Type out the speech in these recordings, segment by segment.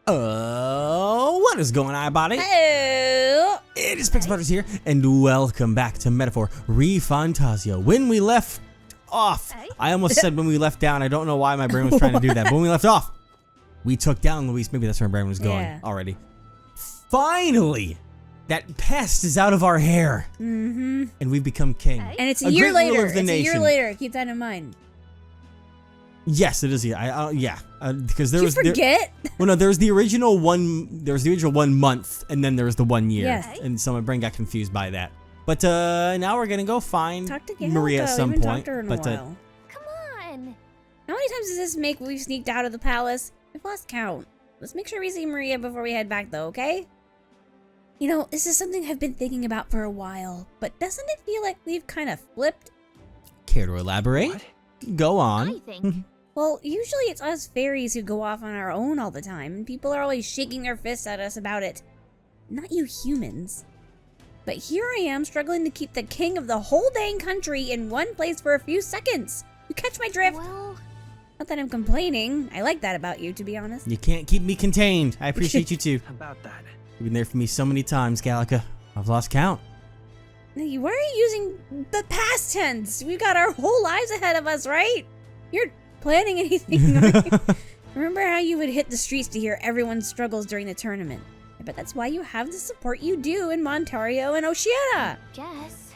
What is going on, buddy? Hello. It is Pixbutters here, and welcome back to Metaphor ReFantazio. When we left off, I almost said when we left down. I don't know why my brain was trying to do that, but when we left off, we took down Luis. Maybe that's where my brain was going already. Finally, that pest is out of our hair, and we've become king. And it's a year later. It's a year later. Keep that in mind. Yes, it is. Yeah, because there was. Forget? Well, no, there's the original one. There was the original 1 month, and then there was the 1 year. Yes. And so my brain got confused by that. But now we're gonna go find Maria at some point. Come on. How many times does this make we've sneaked out of the palace? I've lost count. Let's make sure we see Maria before we head back, though. Okay? You know, this is something I've been thinking about for a while, but doesn't it feel like we've kind of flipped? Care to elaborate? What? Go on. I think. Well, usually it's us fairies who go off on our own all the time, and people are always shaking their fists at us about it. Not you humans. But here I am struggling to keep the king of the whole dang country in one place for a few seconds. You catch my drift? Well, not that I'm complaining. I like that about you, to be honest. You can't keep me contained. I appreciate you too. About that. You've been there for me so many times, Gallica. I've lost count. Why are you using the past tense? We've got our whole lives ahead of us, right? You're planning anything, right? Remember how you would hit the streets to hear everyone's struggles during the tournament? I bet that's why you have the support you do in Montario and Oceania. guess.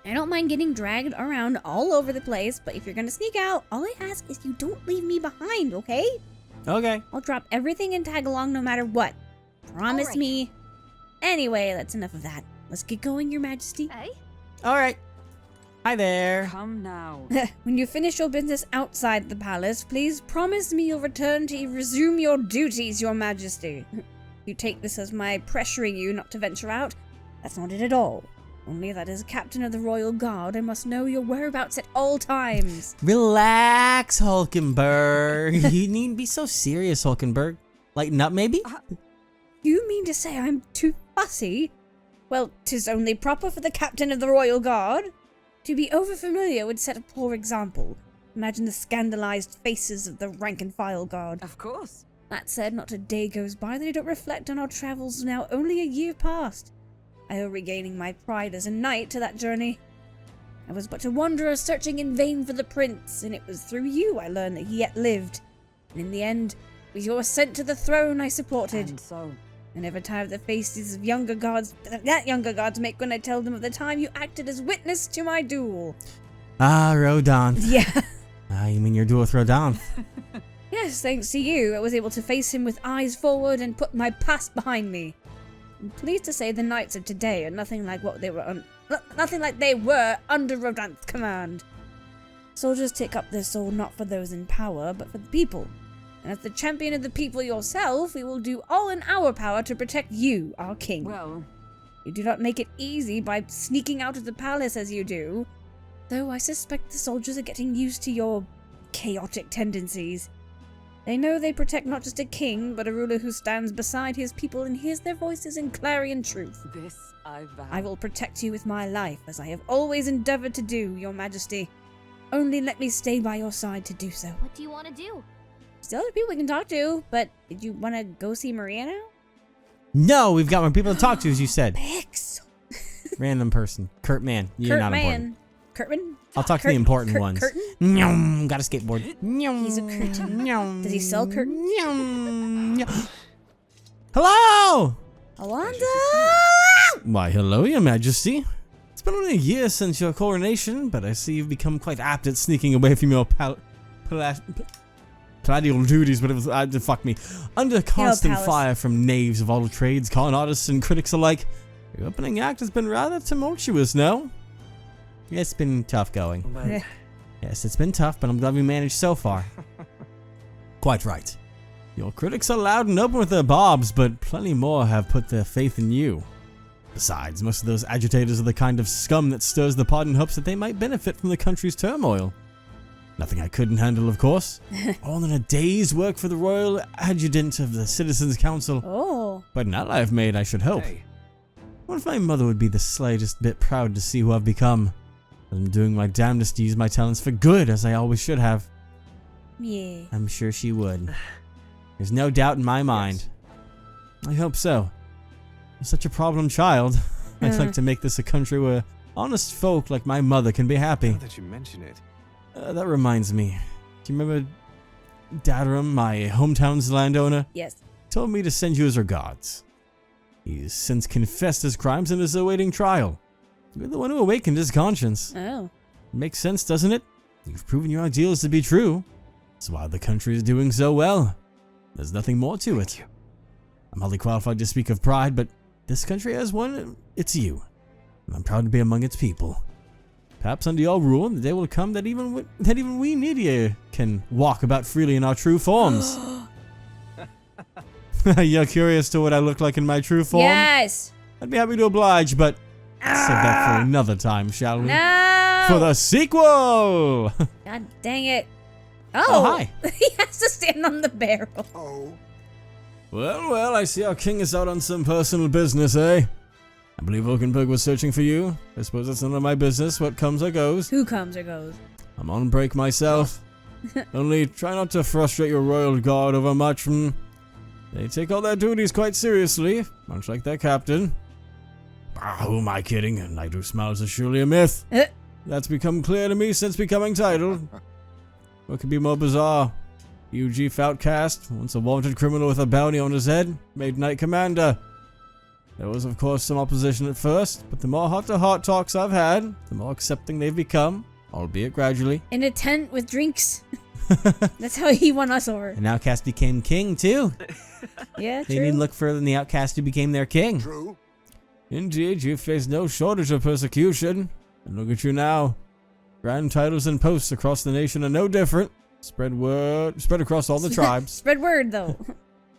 I don't mind getting dragged around all over the place, but if you're gonna sneak out, all I ask is you don't leave me behind, okay? Okay. I'll drop everything and tag along no matter what. Promise Alright. me. Anyway, that's enough of that. Let's get going, Your Majesty. All right. Hi there. Come now. When you finish your business outside the palace, please promise me you'll return to resume your duties, Your Majesty. You take this as my pressuring you not to venture out. That's not it at all. Only that as captain of the royal guard, I must know your whereabouts at all times. Relax, Hulkenberg. You needn't be so serious, Hulkenberg. Lighten up, maybe? You mean to say I'm too fussy? Well, 'tis only proper for the captain of the royal guard. To be overfamiliar would set a poor example. Imagine the scandalized faces of the rank-and-file guard. Of course. That said, not a day goes by that I don't reflect on our travels now only a year past. I owe regaining my pride as a knight to that journey. I was but a wanderer searching in vain for the prince, and it was through you I learned that he yet lived. And in the end, with your ascent to the throne I supported. And so, I never tire of the faces of younger guards make when I tell them of the time you acted as witness to my duel. Ah, Rodon. Yeah. Ah, you mean your duel with Rodon? Yes, thanks to you, I was able to face him with eyes forward and put my past behind me. I'm pleased to say the knights of today are nothing like what they were under Rodon's command. Soldiers take up their sword not for those in power, but for the people. And as the champion of the people yourself, we will do all in our power to protect you, our king. well, You do not make it easy by sneaking out of the palace as you do, though I suspect the soldiers are getting used to your chaotic tendencies. They know they protect not just a king, but a ruler who stands beside his people and hears their voices in clarion truth. this I vow. I will protect you with my life, as I have always endeavored to do, Your Majesty. Only let me stay by your side to do so. What do you want to do? Still other people we can talk to, but did you want to go see Maria now? No, we've got more people to talk to, as you said. Pix! Random person. Kurt Man. You're not important. Kurtman? I'll talk to the important ones. Curtain? Nyum, got a skateboard. Nyum, He's a curtain. Nyum, Does he sell curtains? Nyum, nyum. Hello! Alonzo! Why, hello, Your Majesty. It's been only a year since your coronation, but I see you've become quite apt at sneaking away from your palatial duties, but it was, fuck me. Under constant fire from knaves of all trades, con artists, and critics alike, your opening act has been rather tumultuous, no? It's been tough going. But Yes, it's been tough, but I'm glad we managed so far. Quite right. Your critics are loud and open with their bobs, but plenty more have put their faith in you. Besides, most of those agitators are the kind of scum that stirs the pot in hopes that they might benefit from the country's turmoil. Nothing I couldn't handle, of course. All in a day's work for the royal adjutant of the Citizens' Council. Oh. But an ally I've made, I should hope. hey, What if my mother would be the slightest bit proud to see who I've become? I'm doing my damnedest to use my talents for good, as I always should have. Yeah. I'm sure she would. There's no doubt in my mind. I hope so. I'm such a problem child. I'd like to make this a country where honest folk like my mother can be happy. Now that you mention it. That reminds me. Do you remember Dadarum, my hometown's landowner? Yes. Told me to send you his regards. He's since confessed his crimes and is awaiting trial. You're the one who awakened his conscience. Oh. Makes sense, doesn't it? You've proven your ideals to be true. That's why the country is doing so well. There's nothing more to it. I'm hardly qualified to speak of pride, but this country has one. It's you. And I'm proud to be among its people. Perhaps under your rule, the day will come that even we Nidia can walk about freely in our true forms. You're curious to what I look like in my true form? Yes. I'd be happy to oblige, but save that for another time, shall we? No. For the sequel! God dang it. Oh, hi. He has to stand on the barrel. Oh. Well, I see our king is out on some personal business, eh? I believe Oakenberg was searching for you. I suppose it's none of my business. What comes or goes. Who comes or goes? I'm on break myself. Only try not to frustrate your royal guard over much. They take all their duties quite seriously, much like their captain. Who am I kidding? A knight who smiles is surely a myth. That's become clear to me since becoming titled. What could be more bizarre? UG Outcast, once a wanted criminal with a bounty on his head, made knight commander. There was of course some opposition at first, but the more heart-to-heart talks I've had, the more accepting they've become, albeit gradually. In a tent with drinks. That's how he won us over. An outcast became king too. Yeah, They true. didn't look further than the outcast who became their king. True. Indeed, you face no shortage of persecution. And look at you now. Grand titles and posts across the nation are no different. Spread across all the tribes. Spread word, though.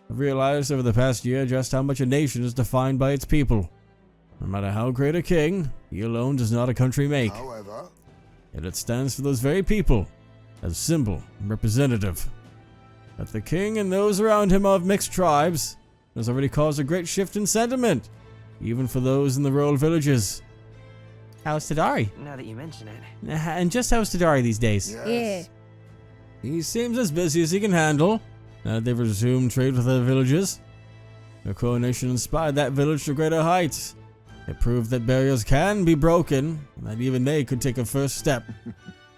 I've realized over the past year just how much a nation is defined by its people. No matter how great a king, he alone does not a country make. However. Yet it stands for those very people, as symbol and representative. That the king and those around him are of mixed tribes has already caused a great shift in sentiment, even for those in the rural villages. How's Tadari? Now that you mention it. And just how's Tadari these days? Yes. Yeah. He seems as busy as he can handle, now that they've resumed trade with other villages. Their coronation inspired that village to greater heights. It proved that barriers can be broken, and that even they could take a first step.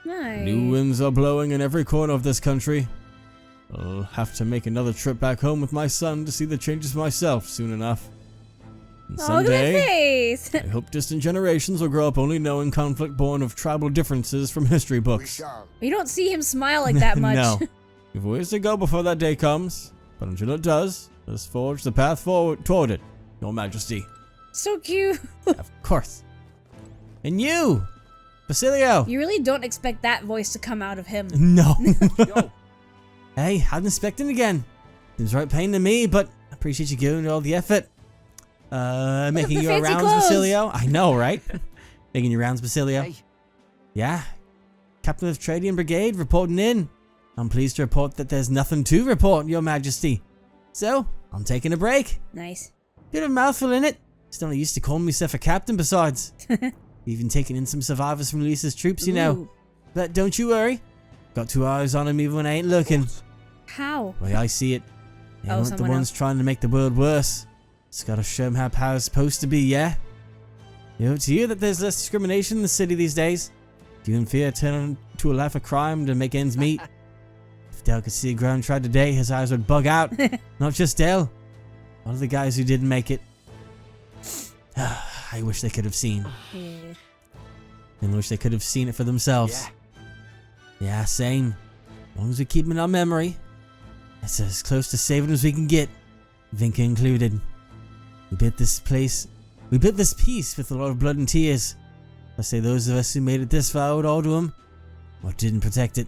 Nice. New winds are blowing in every corner of this country. I'll have to make another trip back home with my son to see the changes for myself soon enough. And Oh, look at that someday, face. I hope distant generations will grow up only knowing conflict born of tribal differences from history We books. shall. You don't see him smile like that much. No. We've ways to go before that day comes, but until it does, let's forge the path forward toward it, Your Majesty. So cute. Of course. And you, Basilio. You really don't expect that voice to come out of him. No. Yo. Hey, I didn't expect it again. Seems right pain to me, but I appreciate you giving it all the effort. Making the your fancy rounds, clothes. Basilio. I know, right? Making your rounds, Basilio. Hey, Yeah. Captain of Tradian Brigade reporting in. I'm pleased to report that there's nothing to report, Your Majesty. So, I'm taking a break. Nice. Bit of a mouthful in it. Still not used to calling myself a captain besides. Even taking in some survivors from Lisa's troops, you know. Ooh. But don't you worry. Got 2 eyes on him even when I ain't looking. How? The way I see it, they Oh, aren't the someone ones else. trying to make the world worse. Just gotta show them how power's supposed to be, yeah? You know, to you that there's less discrimination in the city these days. Do you in fear turn to a life of crime to make ends meet? If Dale could see a ground tried today, his eyes would bug out. Not just Dale. All of the guys who didn't make it. I wish they could have seen. Yeah. And wish they could have seen it for themselves. Yeah, same. As long as we keep them in our memory, it's as close to saving as we can get, Vinka included. We built this peace with a lot of blood and tears. I say those of us who made it this far owed all to him, or didn't protect it.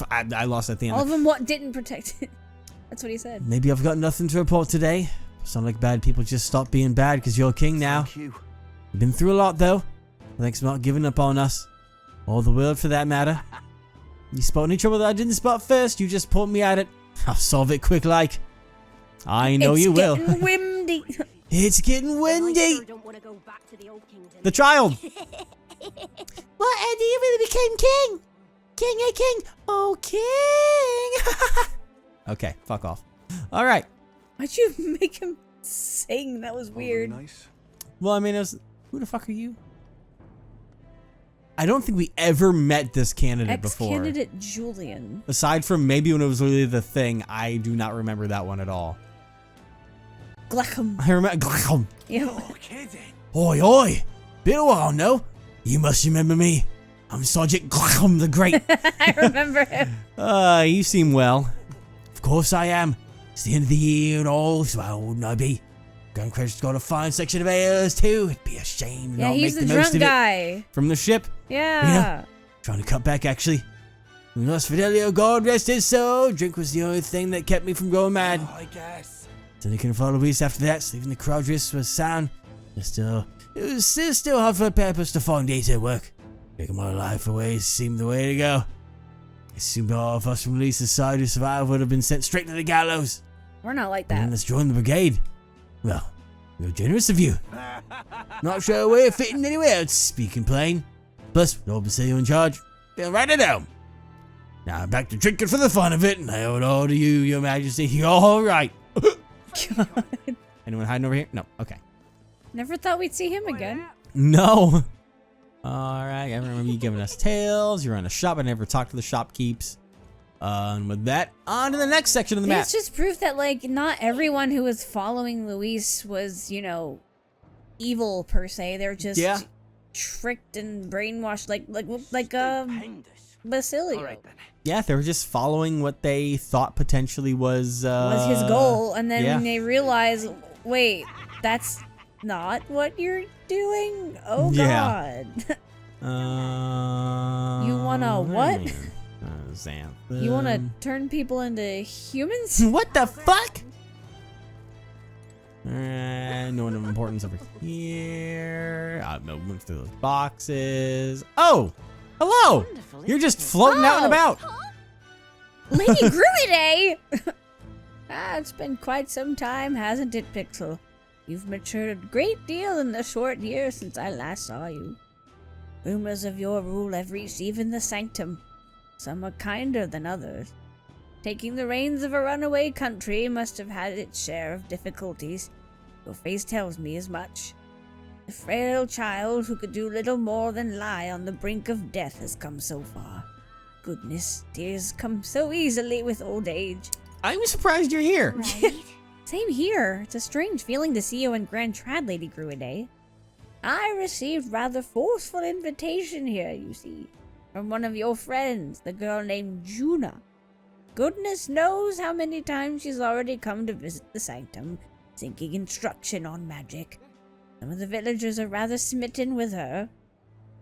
I lost at the end. All of them what didn't protect it. That's what he said. Maybe I've got nothing to report today. Sound like bad people just stop being bad because you're king now. thank you. You've been through a lot though. Thanks for not giving up on us. Or the world for that matter. You spot any trouble that I didn't spot first, you just point me at it. I'll solve it quick like. I know you will. It's getting windy. It's getting I windy. sure don't want to go back to the old kingdom. The child. What, Eddie? You really became king? King, hey, king. Oh, king. Okay, fuck off. All right. Why'd you make him sing? That was weird. Nice. Well, I mean, it was, who the fuck are you? I don't think we ever met this candidate before. Ex-candidate Julian. Aside from maybe when it was really the thing, I do not remember that one at all. Gleckham. I remember. Gleckham. Yeah. Oh, kidding. Oi, oi. Been a while, no? You must remember me. I'm Sergeant Gleckham the Great. I remember him. You seem well. Of course I am. It's the end of the year and all, so why wouldn't I be? Guncrest's got a fine section of ales too. It'd be a shame to Yeah, not he's make the the most drunk of it guy. from the ship. Yeah. Trying to cut back, actually. We lost Fidelio, God rest his soul. Drink was the only thing that kept me from going mad. Oh, I guess. Then I couldn't follow Beast after that, leaving the crowd wrist was sound. It was still hard for a purpose to find data work. Taking my life away seemed the way to go. I assumed all of us from Lisa's society who survived would have been sent straight to the gallows. We're not like And that. let's join the brigade. Well, you're generous of you. Not sure a way of fitting anywhere else, speaking plain. Plus, with old Basilio in charge, feel right at home. Now I'm back to drinking for the fun of it, and I owe it all to you, your majesty. You're all right. God. Anyone hiding over here? No. Okay. Never thought we'd see him again. No. Alright, I remember you giving us tales. You're on a shop. I never talked to the shopkeeps. And with that, on to the next section of the map. It's just proof that, like, not everyone who was following Luis was, you know, evil per se. They're just tricked and brainwashed, like Basilio. All right, then. Yeah, they were just following what they thought potentially was Was his goal, and then yeah. when they realize, wait, that's not what you're doing? Oh, Yeah. God. You wanna what? Xanthan. You wanna turn people into humans? What the fuck? No one of importance over here. I'm moving through those boxes. Oh, hello. Wonderful, You're just isn't it? floating out and Oh. about. Lady Gruidae! It's been quite some time, hasn't it, Pixel? You've matured a great deal in the short years since I last saw you. Rumors of your rule have reached even the Sanctum. Some are kinder than others. Taking the reins of a runaway country must have had its share of difficulties. Your face tells me as much. A frail child who could do little more than lie on the brink of death has come so far. Goodness, tears come so easily with old age. I'm surprised you're here. Right? Same here. It's a strange feeling to see you in Grand Trad, Lady Gruidae. I received rather forceful invitation here, you see, from one of your friends, the girl named Juna. Goodness knows how many times she's already come to visit the Sanctum, seeking instruction on magic. Some of the villagers are rather smitten with her.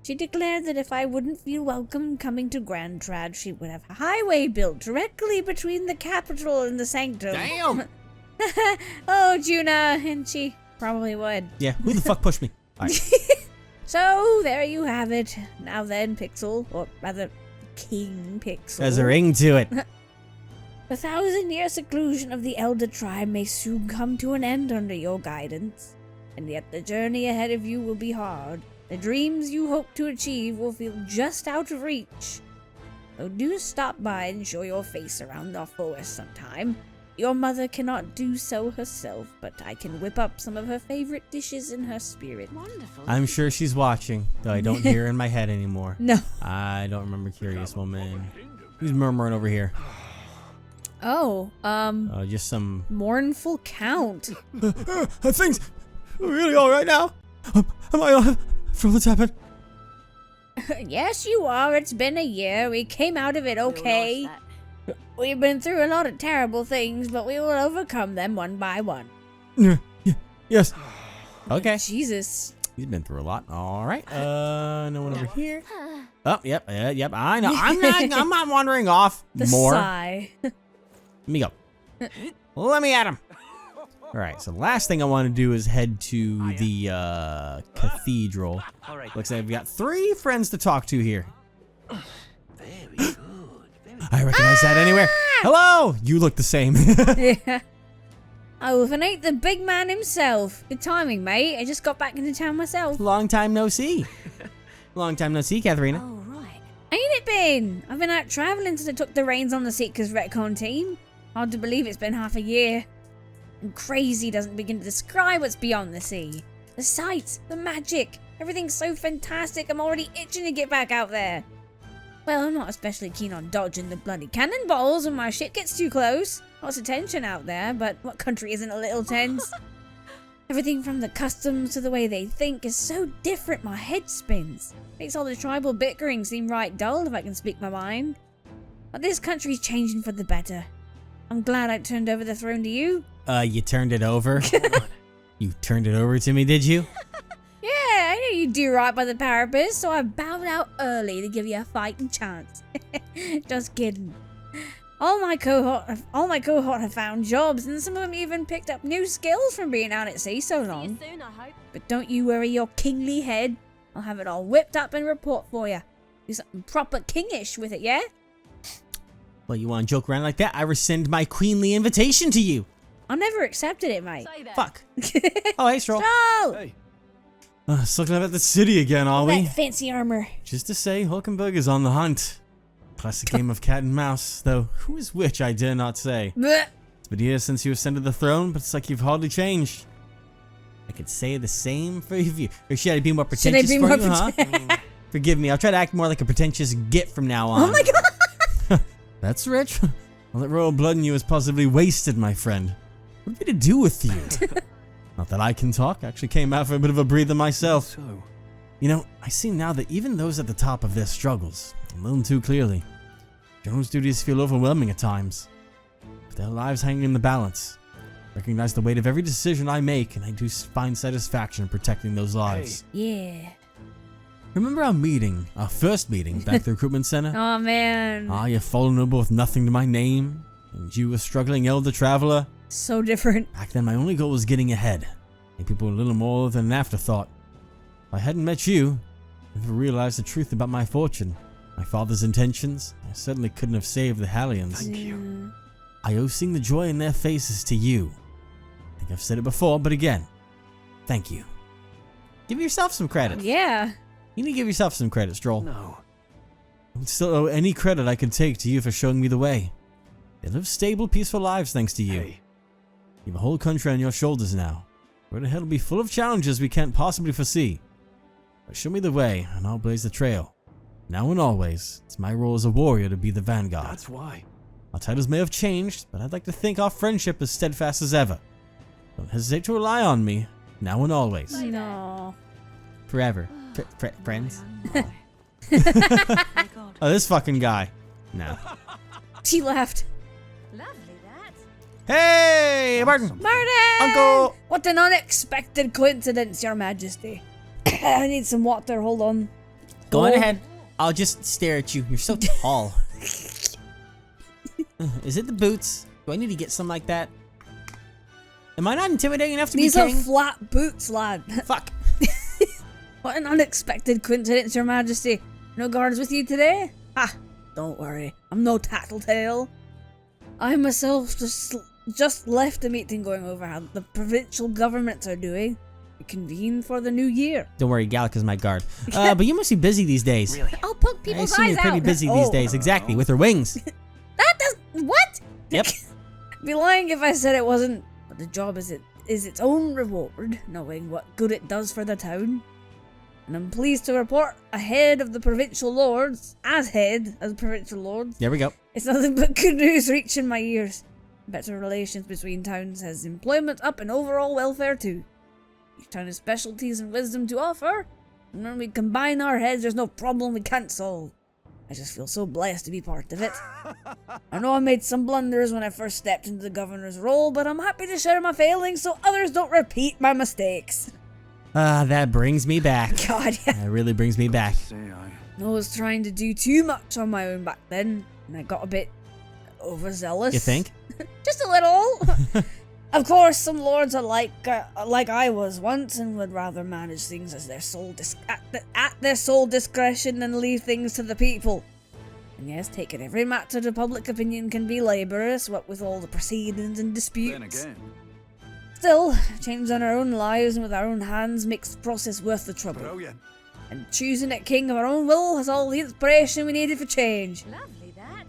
She declared that if I wouldn't feel welcome coming to Grand Trad, she would have a highway built directly between the capital and the Sanctum. Damn. Oh, Juna, and she probably would. Yeah, who the fuck pushed me? All right. So, there you have it. Now then, Pixel, or rather, King Pixel. There's a ring to it. The 1,000-year seclusion of the Elder Tribe may soon come to an end under your guidance, and yet the journey ahead of you will be hard. The dreams you hope to achieve will feel just out of reach. So do stop by and show your face around our forest sometime. Your mother cannot do so herself, but I can whip up some of her favorite dishes in her spirit. Wonderful. I'm sure she's watching, though I don't hear her in my head anymore. No. I don't remember Curious Woman. Who's murmuring over here? Oh, Just some... Mournful Count. Things really all right now? Am I on from what's happened? Yes, you are. It's been a year. We came out of it okay. We've been through a lot of terrible things, but we will overcome them one by one. Yes. Okay. Jesus. He's been through a lot. All right. No one over here. Oh, yep. I know. I'm not wandering off The more. sigh. Let me go. Let me at him. All right. So the last thing I want to do is head to the cathedral. All right. Looks like I've got 3 friends to talk to here. Very good. I recognize that anywhere. Hello. You look the same. Yeah. Oh, if it ain't the big man himself. Good timing, mate. I just got back into town myself. Long time no see. Long time no see, Katharina. Oh, right. Ain't it been? I've been out traveling since I took the reins on the Seekers Retcon team. Hard to believe it's been half a year. And crazy doesn't begin to describe what's beyond the sea. The sights, the magic, everything's so fantastic, I'm already itching to get back out there. Well, I'm not especially keen on dodging the bloody cannonballs when my ship gets too close. Lots of tension out there, but what country isn't a little tense? Everything from the customs to the way they think is so different my head spins. Makes all the tribal bickering seem right dull if I can speak my mind. But this country's changing for the better. I'm glad I turned over the throne to you. You turned it over? You turned it over to me, did you? Yeah, I knew you'd do right by the Parapets, so I bowed out early to give you a fighting chance. Just kidding. All my cohort have found jobs, and some of them even picked up new skills from being out at sea so long. See you soon, I hope. But don't you worry your kingly head. I'll have it all whipped up and report for you. Do something proper kingish with it, yeah? Well, you want to joke around like that? I rescind my queenly invitation to you. I never accepted it, mate. Say that. Fuck. Oh, hey, Stroll. Stroll! Hey. Just looking up at the city again, are we? That fancy armor. Just to say, Hulkenberg is on the hunt. Classic game of cat and mouse, though who is which I dare not say. Blech. It's been years since you ascended the throne, but it's like you've hardly changed. I could say the same for you. Or should I be more Should I pretentious be for more you, huh? Forgive me, I'll try to act more like a pretentious git from now on. Oh my god! That's rich. All that royal blood in you is positively wasted, my friend. What are we to do with you? Not that I can talk, I actually came out for a bit of a breather myself. So, You know, I see now that even those at the top of their struggles, a little too clearly, Joan's duties feel overwhelming at times. But their lives hang in the balance. Recognize the weight of every decision I make, and I do find satisfaction in protecting those lives. Yeah. Remember our first meeting back at the recruitment center? Oh man. You fallen over with nothing to my name, and you a struggling elder traveler. So different. Back then, my only goal was getting ahead, and people were a little more than an afterthought. If I hadn't met you, I never realized the truth about my fortune, my father's intentions. I certainly couldn't have saved the Hallions. thank you. I owe seeing the joy in their faces to you. I think I've said it before, but again, thank you. Give yourself some credit. Yeah. You need to give yourself some credit, Stroll. No. I would still owe any credit I could take to you for showing me the way. They live stable, peaceful lives thanks to you. Hey. You have a whole country on your shoulders now. The road ahead will be full of challenges we can't possibly foresee. But show me the way, and I'll blaze the trail. Now and always, it's my role as a warrior to be the vanguard. That's why. Our titles may have changed, but I'd like to think our friendship is steadfast as ever. Don't hesitate to rely on me, now and always. No. Forever. Friends. My God. Oh, this fucking guy. No. She left. Lovely that. Hey, Martin! Martin! Uncle! What an unexpected coincidence, Your Majesty. I need some water, hold on. Go on Oh. ahead. I'll just stare at you. You're so tall. Is it the boots? Do I need to get some like that? Am I not intimidating enough to These be are king? flat boots, lad. Fuck. What an unexpected coincidence, Your Majesty. No guards with you today? Ah, don't worry. I'm no tattletale. I myself just left a meeting going over how the provincial governments are doing. We convene for the new year. Don't worry, Gallica's my guard. But you must be busy these days. Really? I'll poke I people's assume eyes you're pretty out. busy these days. Exactly, with her wings. That does what? Yep. I'd be lying if I said it wasn't. But the job is its own reward, knowing what good it does for the town. And I'm pleased to report ahead of the provincial lords, as provincial lords. There we go. It's nothing but good news reaching my ears. Better relations between towns has employment up and overall welfare too. Each town has specialties and wisdom to offer, and when we combine our heads, there's no problem we can't solve. I just feel so blessed to be part of it. I know I made some blunders when I first stepped into the governor's role, but I'm happy to share my failings so others don't repeat my mistakes. That brings me back. God, yeah. That really brings me back. Say I. I was trying to do too much on my own back then, and I got a bit overzealous. You think? Just a little. Of course, some lords are like I was once, and would rather manage things as their at their sole discretion than leave things to the people. And yes, taking every matter to public opinion can be laborious, what with all the proceedings and disputes. Then again. Still, change on our own lives and with our own hands makes the process worth the trouble. Brilliant. And choosing a king of our own will has all the inspiration we needed for change. Lovely that.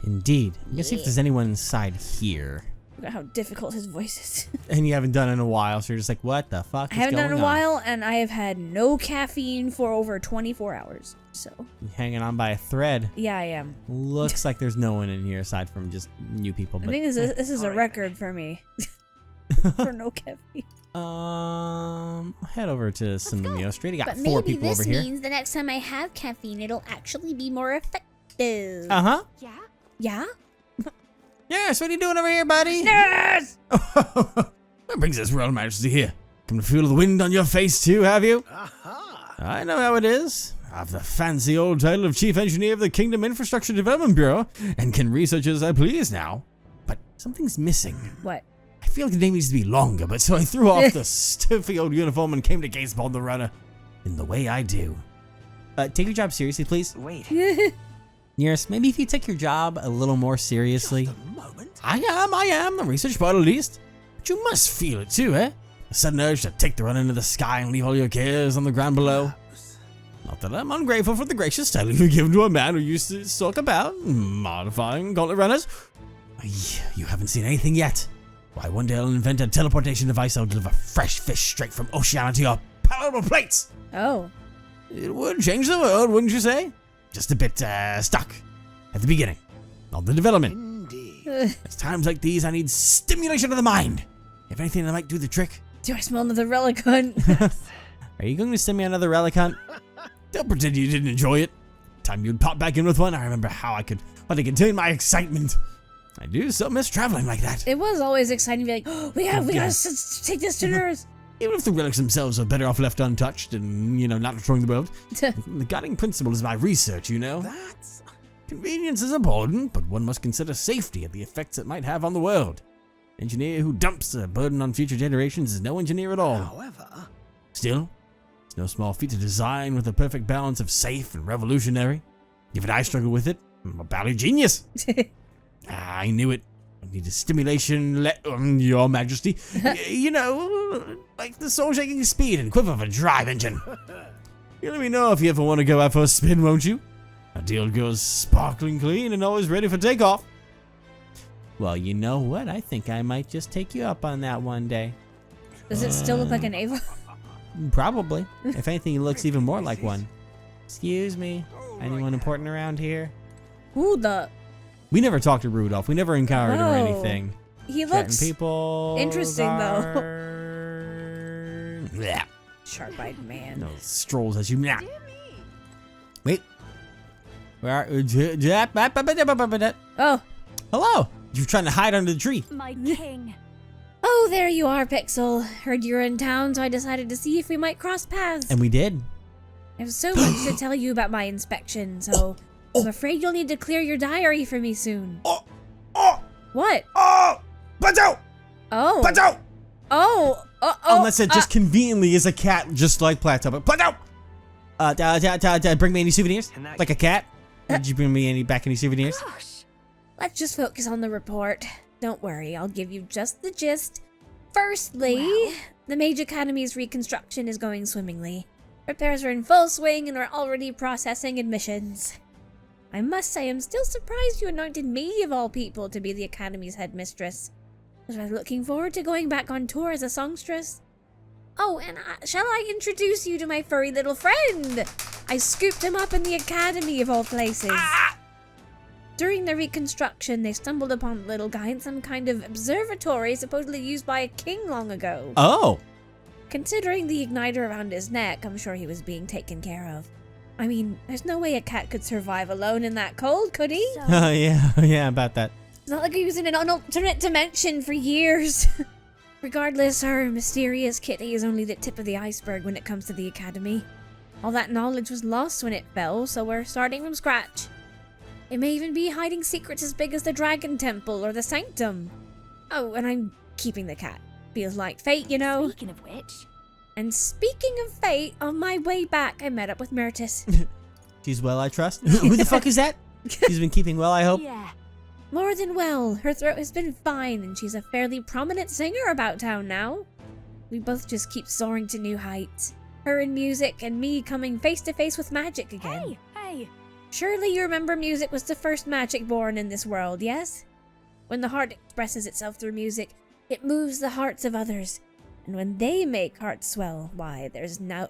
Indeed. I'm gonna see if there's anyone inside here. Look at how difficult his voice is. And you haven't done it in a while, so you're just like, what the fuck is I haven't going done it in on? a while, and I have had no caffeine for over 24 hours. So. You're hanging on by a thread. Yeah, I am. Looks like there's no one in here aside from just new people. I But think this is a record for me. For no caffeine. Head over to Simimio Street. You got But 4 maybe people this over here. means the next time I have caffeine, it'll actually be more effective. Uh-huh. Yeah? Yeah? Yes, what are you doing over here, buddy? Yes! What brings this Royal Majesty here? Come to feel the wind on your face too, have you? Aha! I know how it is. I have the fancy old title of Chief Engineer of the Kingdom Infrastructure Development Bureau and can research as I please now. But something's missing. What? I feel like the name needs to be longer, but so I threw off the stiffy old uniform and came to Gatesball the Runner in the way I do. Take your job seriously, please. Wait. Nearest, maybe if you take your job a little more seriously. Just a moment. I am, the research part at least. But you must feel it too, eh? A sudden urge to take the run into the sky and leave all your cares on the ground below. Not that I'm ungrateful for the gracious title you've given to a man who used to talk about modifying gauntlet runners. You haven't seen anything yet. Why, one day I'll invent a teleportation device that'll deliver fresh fish straight from Oceania to your palatable plates. Oh. It would change the world, wouldn't you say? Just a bit stuck at the beginning, not the development. Indeed. It's times like these I need stimulation of the mind. If anything that might do the trick. Do I smell another relic hunt? Are you going to send me another relic hunt? Don't pretend you didn't enjoy it. Time you'd pop back in with one, I remember how to contain my excitement. I do so miss traveling like that. It was always exciting to be like, oh, we gotta take this to nurse. Even if the relics themselves are better off left untouched and, not destroying the world. The guiding principle is my research, That's... Convenience is important, but one must consider safety and the effects it might have on the world. Engineer who dumps a burden on future generations is no engineer at all. However... Still, it's no small feat to design with a perfect balance of safe and revolutionary. Even I struggle with it. I'm a bally genius. I knew it. I need a stimulation, Your Majesty. Like the soul-shaking speed and quiver of a drive engine. You let me know if you ever want to go out for a spin, won't you? A deal goes sparkling clean and always ready for takeoff. Well, you know what? I think I might just take you up on that one day. Does it still look like an Ava? Probably. If anything, he looks even more like one. Excuse me. Anyone important around here? Ooh, We never talked to Rudolph. We never encountered him or No. anything. he Chatting looks people. interesting, though. Yeah. sharp-eyed man. No strolls as you. Nah. Wait. Where are? Oh, Hello. You're trying to hide under the tree. My king. oh, there you are, Pixel. Heard you were in town, so I decided to see if we might cross paths. And we did. I have so much to tell you about my inspection, so I'm afraid you'll need to clear your diary for me soon. Oh. What? Oh. Plateau. Oh. Plateau. Oh. Unless it just conveniently is a cat, just like Plateau. But Plateau. Bring me any souvenirs? Can I- Like a cat? Did you bring me any souvenirs? Gosh. Let's just focus on the report. Don't worry, I'll give you just the gist. Firstly, Well? the Mage Academy's reconstruction is going swimmingly. Repairs are in full swing and we're already processing admissions. I must say, I'm still surprised you anointed me, of all people, to be the Academy's headmistress. I was rather looking forward to going back on tour as a songstress. Oh, and shall I introduce you to my furry little friend? I scooped him up in the Academy, of all places. During the reconstruction, they stumbled upon the little guy in some kind of observatory supposedly used by a king long ago. Oh. Considering the igniter around his neck, I'm sure he was being taken care of. I mean, there's no way a cat could survive alone in that cold, could he? So, Oh, yeah, about that. It's not like he was in an alternate dimension for years. Regardless, our mysterious kitty is only the tip of the iceberg when it comes to the Academy. All that knowledge was lost when it fell, so we're starting from scratch. It may even be hiding secrets as big as the Dragon Temple or the Sanctum. Oh, and I'm keeping the cat. Feels like fate, you know? speaking of which, And speaking of fate, on my way back, I met up with Myrtis. She's well, I trust. Who the fuck is that? She's been keeping well, I hope. yeah. More than well. Her throat has been fine, and she's a fairly prominent singer about town now. We both just keep soaring to new heights. Her in music, and me coming face to face with magic again. Hey. Surely you remember music was the first magic born in this world, yes? When the heart expresses itself through music, it moves the hearts of others. And when they make hearts swell, why, there's no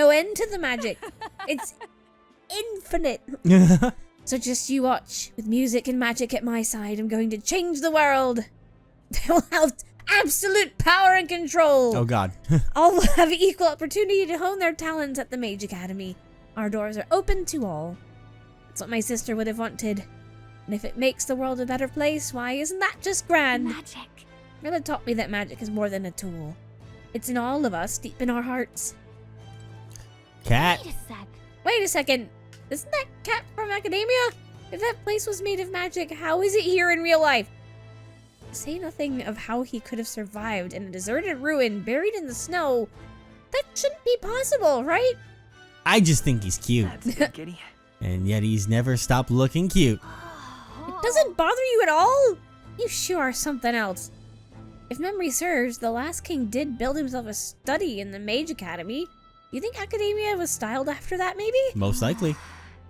end to the magic. It's infinite. So just you watch. With music and magic at my side, I'm going to change the world. They will have absolute power and control. Oh god. All will have equal opportunity to hone their talents at the Mage Academy. Our doors are open to all. That's what my sister would have wanted. And if it makes the world a better place, why, isn't that just grand? Magic. Rilla taught me that magic is more than a tool. It's in all of us, deep in our hearts. Cat. Wait a sec. Wait a second. Isn't that Cat from Academia? If that place was made of magic, how is it here in real life? Say nothing of how he could have survived in a deserted ruin buried in the snow. That shouldn't be possible, right? I just think he's cute. That's good, Kitty. And yet he's never stopped looking cute. It doesn't bother you at all? You sure are something else. If memory serves, the last king did build himself a study in the Mage Academy. You think Academia was styled after that, maybe? Most likely.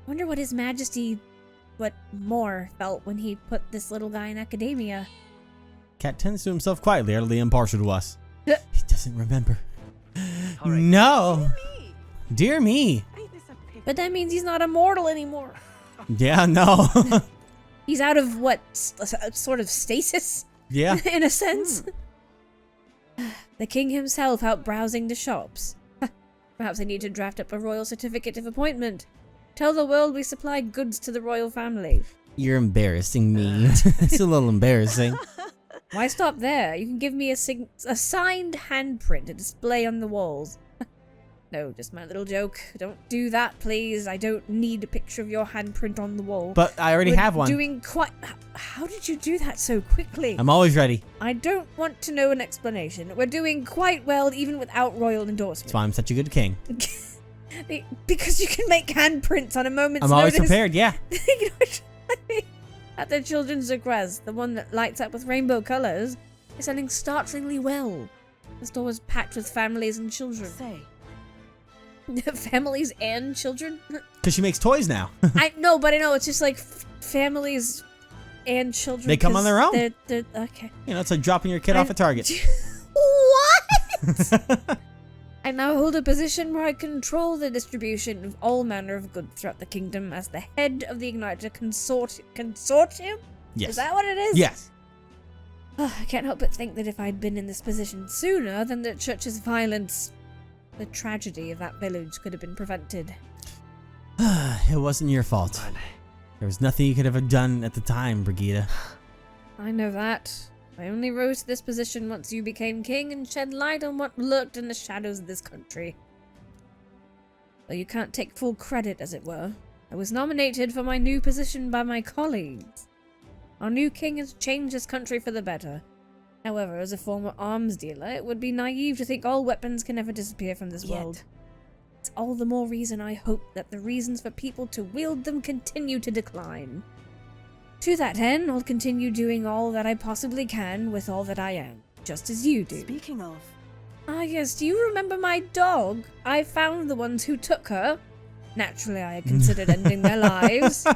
Wonder what His Majesty, more felt when he put this little guy in Academia. Cat tends to himself quietly, utterly impartial to us. He doesn't remember. All right. No. Dear me. Ain't this a pickle? But that means he's not immortal anymore. Yeah, no. He's out of sort of stasis? Yeah. In a sense. The king himself out browsing the shops. Perhaps I need to draft up a royal certificate of appointment. Tell the world we supply goods to the royal family. You're embarrassing me. It's a little embarrassing. Why stop there? You can give me a signed handprint to display on the walls. No, just my little joke. Don't do that, please. I don't need a picture of your handprint on the wall. But I already have one. Doing quite... How did you do that so quickly? I'm always ready. I don't want to know an explanation. We're doing quite well even without royal endorsement. That's why I'm such a good king. Because you can make handprints on a moment's I'm always notice. prepared, yeah. At the children's request, the one that lights up with rainbow colors is selling startlingly well. The store was packed with families and children. Say, Families and children? Because she makes toys now. I know, but I know it's just like families and children. They come on their own. They're okay. You know, it's like dropping your kid off at Target. What? I now hold a position where I control the distribution of all manner of goods throughout the kingdom as the head of the Igniter Consortium? Yes. Is that what it is? Yes. I can't help but think that if I'd been in this position sooner, then the church's violence, the tragedy of that village could have been prevented. It wasn't your fault. There was nothing you could have done at the time, Brigida. I know that. I only rose to this position once you became king and shed light on what lurked in the shadows of this country. Though you can't take full credit, as it were. I was nominated for my new position by my colleagues. Our new king has changed this country for the better. However, as a former arms dealer, it would be naive to think all weapons can ever disappear from this world. It's all the more reason I hope that the reasons for people to wield them continue to decline. To that end, I'll continue doing all that I possibly can with all that I am, just as you do. Speaking of, Ah yes, do you remember my dog? I found the ones who took her. Naturally, I had considered ending their lives,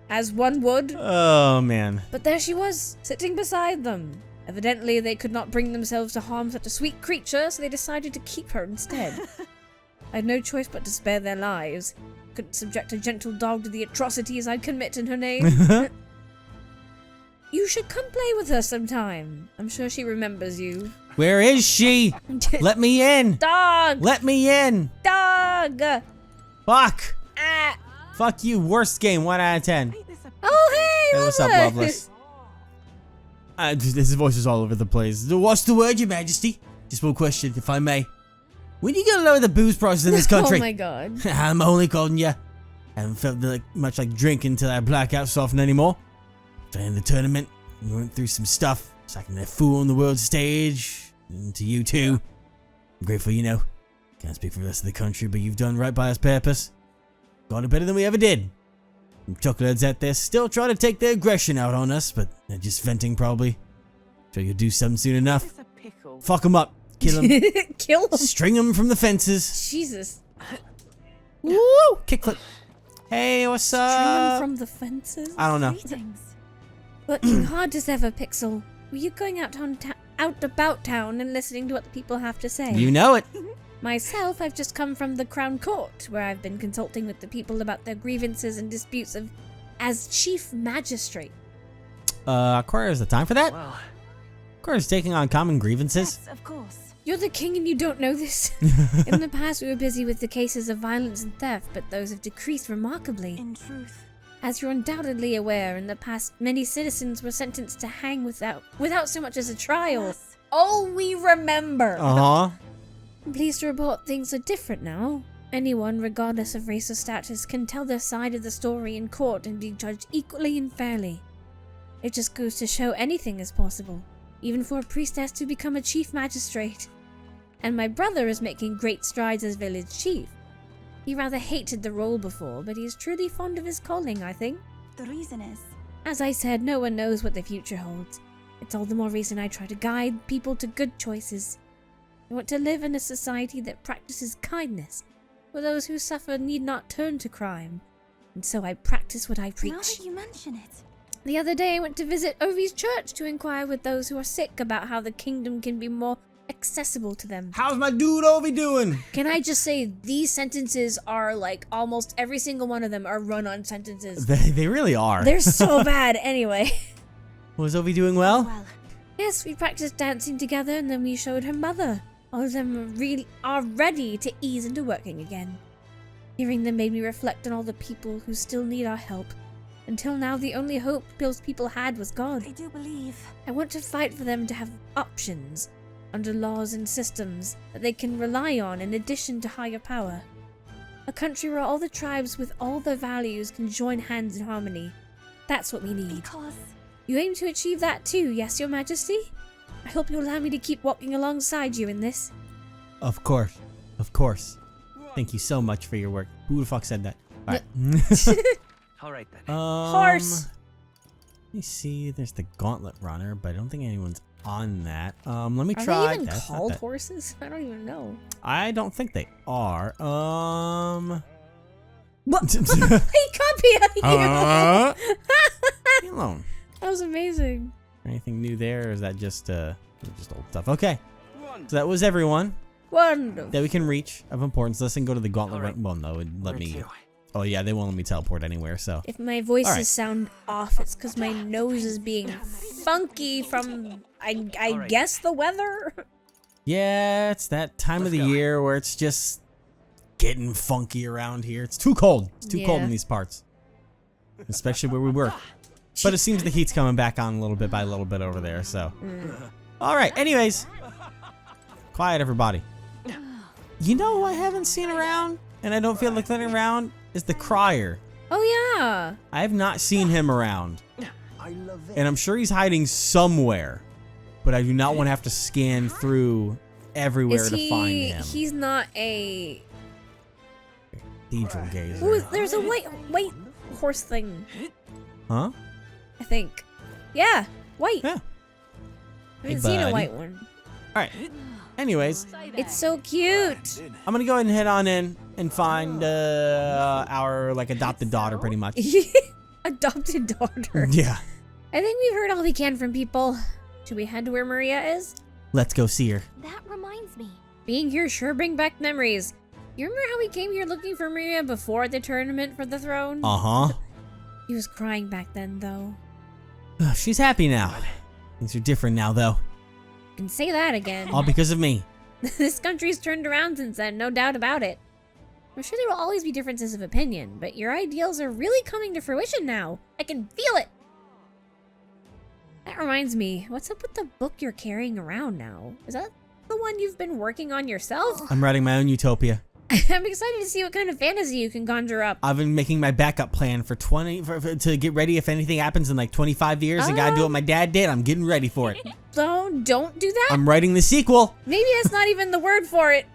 as one would. Oh, man. But there she was, sitting beside them. Evidently, they could not bring themselves to harm such a sweet creature, so they decided to keep her instead. I had no choice but to spare their lives. Couldn't subject a gentle dog to the atrocities I'd commit in her name. You should come play with her sometime. I'm sure she remembers you. Where is she? Let me in. Dog! Let me in. Dog! Fuck. Ah! Fuck you. Worst game. 1 out of 10. ain't this a Oh, hey, Hey, what's up, Loveless? Loveless? His voice is all over the place. What's the word, Your Majesty? Just one question, if I may. When are you gonna lower the booze prices in this country? Oh my god. I'm only calling you. I haven't felt much like drinking till I blackout soften anymore. Playing the tournament, we went through some stuff. It's like a fool on the world stage. And to you too. I'm grateful, you know. Can't speak for the rest of the country, but you've done right by us purpose. Got it better than we ever did. Some chuckleheads out there still trying to take their aggression out on us, but they're just venting probably. Sure you'll do something soon enough. This a pickle. Fuck them up. Kill them. Kill him. String them from the fences. Jesus. Woo! Kickflip. Hey, what's String 'em up? from the fences? I don't know. Greetings. Working hard as ever, Pixel. Were you going out about town and listening to what the people have to say? You know it. Myself, I've just come from the Crown Court, where I've been consulting with the people about their grievances and disputes as Chief Magistrate. Cora, is the time for that? Well, Cora's taking on common grievances. Yes, of course. You're the king and you don't know this? In the past, we were busy with the cases of violence and theft, but those have decreased remarkably. In truth. As you're undoubtedly aware, in the past, many citizens were sentenced to hang without so much as a trial. Yes. Oh, we remember! Uh-huh. I'm pleased to report things are different now. Anyone, regardless of race or status, can tell their side of the story in court and be judged equally and fairly. It just goes to show anything is possible, even for a priestess to become a chief magistrate. And my brother is making great strides as village chief. He rather hated the role before, but he is truly fond of his calling, I think. The reason is. As I said, no one knows what the future holds. It's all the more reason I try to guide people to good choices. I want to live in a society that practices kindness, where those who suffer need not turn to crime. And so I practice what I Now preach. that you mention it. The other day I went to visit Ovi's church to inquire with those who are sick about how the kingdom can be more accessible to them. How's my dude Ovi doing? Can I just say these sentences are like almost every single one of them are run-on sentences. They really are. They're so bad anyway. Was Ovi doing well? Well, Yes, we practiced dancing together and then we showed her mother. All of them really are ready to ease into working again. Hearing them made me reflect on all the people who still need our help. Until now, the only hope those people had was God. I do believe. I want to fight for them to have options under laws and systems that they can rely on in addition to higher power. A country where all the tribes with all their values can join hands in harmony. That's what we need. Because. You aim to achieve that too, yes, Your Majesty? I hope you allow me to keep walking alongside you in this. Of course. Of course. Thank you so much for your work. Who the fuck said that? Alright. all right then. Horse. Let me see. There's the gauntlet runner, but I don't think anyone's on that. Let me Are try. they even That's not called that. horses? I don't even know. I don't think they are. What? He copied you! Leave me alone. That was amazing. Anything new there, or is that just old stuff? Okay. So that was everyone Wonderful. that we can reach of importance. Let's go to the gauntlet All right. run. Well, no, it let Where me. to? Oh yeah, they won't let me teleport anywhere. So If my voices Alright. sound off, it's because my nose is being funky from, I Alright. guess, the weather. yeah, it's that time of Let's the go. year where it's just getting funky around here. It's too cold. It's too cold Yeah. in these parts, especially where we work. But it seems the heat's coming back on a little bit by a little bit over there. So, all right. Anyways, quiet, everybody. You know who I haven't seen around, and I don't feel like letting around is the Crier. Oh, yeah. I have not seen him around, and I'm sure he's hiding somewhere. But I do not want to have to scan through everywhere Is to find him. He's not a... Cathedral gazer. Ooh, there's a white horse thing, Huh? I think. Yeah, white. Yeah. I haven't Hey, seen a buddy. white one. All right. Anyways, It's so cute. I'm gonna go ahead and head on in and find our adopted daughter, pretty much. Adopted daughter. Yeah. I think we've heard all we can from people. Should we head to where Maria is? Let's go see her. That reminds me. Being here sure bring back memories. You remember how we came here looking for Maria before the tournament for the throne? Uh He was crying back then, though. huh. She's happy now. Things are different now, though. You can say that again. All because of me. This country's turned around since then, no doubt about it. I'm sure there will always be differences of opinion, but your ideals are really coming to fruition now. I can feel it. That reminds me, what's up with the book you're carrying around now? Is that the one you've been working on yourself? I'm writing my own utopia. I'm excited to see what kind of fantasy you can conjure up. I've been making my backup plan for to get ready if anything happens in like 25 years. I gotta do what my dad did. I'm getting ready for it. Don't do that. I'm writing the sequel. Maybe that's not even the word for it.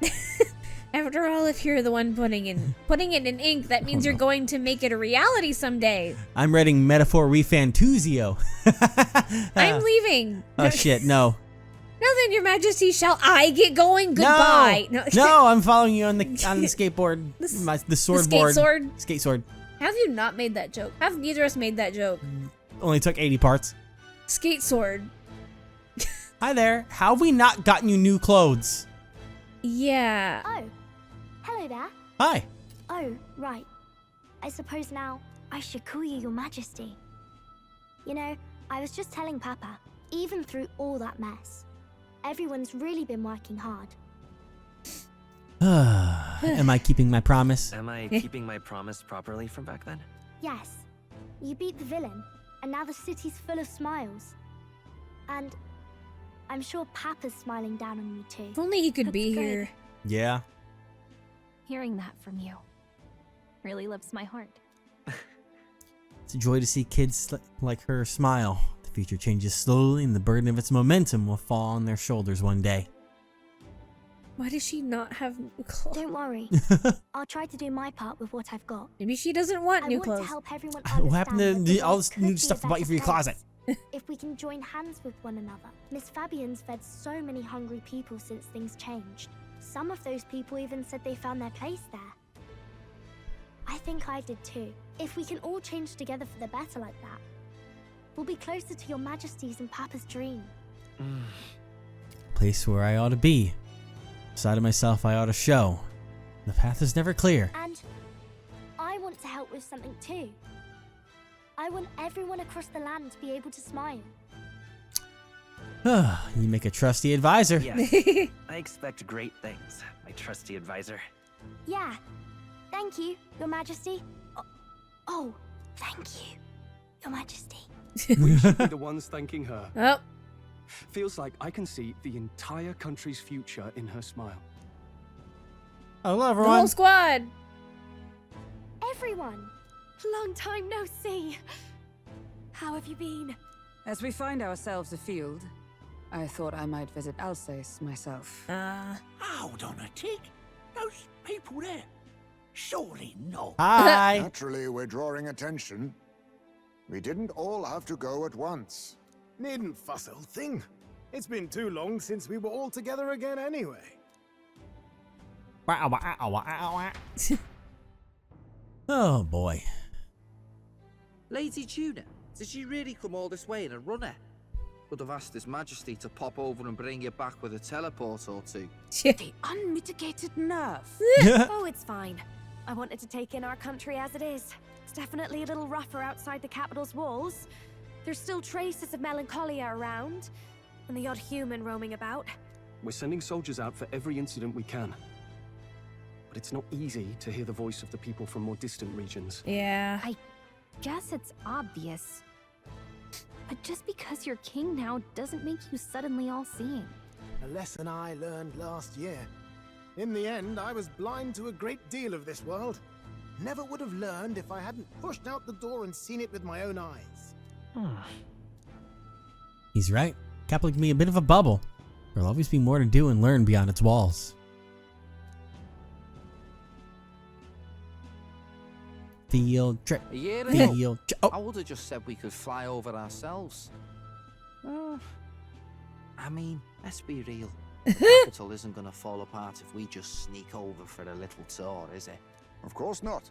After all, if you're the one putting it in ink, that means you're going to make it a reality someday. I'm writing metaphor ReFantazio. I'm leaving. Oh shit, no. Now then, Your Majesty, shall I get going? Goodbye. No, I'm following you on the skateboard, the sword skate board. sword. Skate sword. Have you not made that joke? Have neither of us made that joke? Only took 80 parts. Skate sword. Hi there. How have we not gotten you new clothes? Yeah. Oh, hello there. Hi. Oh, right. I suppose now I should call you Your Majesty. You know, I was just telling Papa, even through all that mess, everyone's really been working hard. Am I keeping my promise? Am I keeping my promise properly from back then? Yes, you beat the villain, and now the city's full of smiles. And I'm sure Papa's smiling down on you too. If only he could That's be good. here. Yeah. Hearing that from you really lifts my heart. It's a joy to see kids like her smile. The future changes slowly and the burden of its momentum will fall on their shoulders one day. Why does she not have new clothes? Don't worry, I'll try to do my part with what I've got. Maybe she doesn't want I new want clothes. to help everyone What happened to understand that all world this could new be a stuff about you better for your closet? place. If we can join hands with one another. Miss Fabian's fed so many hungry people since things changed. Some of those people even said they found their place there. I think I did too. If we can all change together for the better like that, we'll be closer to Your Majesty's and Papa's dream. Place where I ought to be. Side of myself I ought to show. The path is never clear. And I want to help with something too. I want everyone across the land to be able to smile. You make a trusty advisor. Yes. I expect great things, my trusty advisor. Yeah. Thank you, Your Majesty. Oh, thank you, Your Majesty. We should be the ones thanking her. Oh, Feels like I can see the entire country's future in her smile. Hello, the everyone. whole squad. Everyone. Long time no see. How have you been? As we find ourselves afield, I thought I might visit Alsace myself. Hold on a tick. Those people there. Surely not. Hi. Naturally, we're drawing attention. We didn't all have to go at once. Needn't fuss, old thing. It's been too long since we were all together again anyway. Oh boy. Lady Tuna, did she really come all this way in a runner? Would have asked His Majesty to pop over and bring you back with a teleport or two. The unmitigated nerve. Oh, it's fine. I wanted to take in our country as it is. It's definitely a little rougher outside the capital's walls. There's still traces of melancholia around, and the odd human roaming about. We're sending soldiers out for every incident we can. But it's not easy to hear the voice of the people from more distant regions. Yeah. Guess it's obvious. But just because you're king now doesn't make you suddenly all-seeing. A lesson I learned last year. In the end, I was blind to a great deal of this world. Never would have learned if I hadn't pushed out the door and seen it with my own eyes. He's right. Capital can be a bit of a bubble. There'll always be more to do and learn beyond its walls. Field trip. A year ago, Field trip. Oh. I would have just said we could fly over ourselves. I mean, let's be real. The capital isn't going to fall apart if we just sneak over for a little tour, is it? Of course not.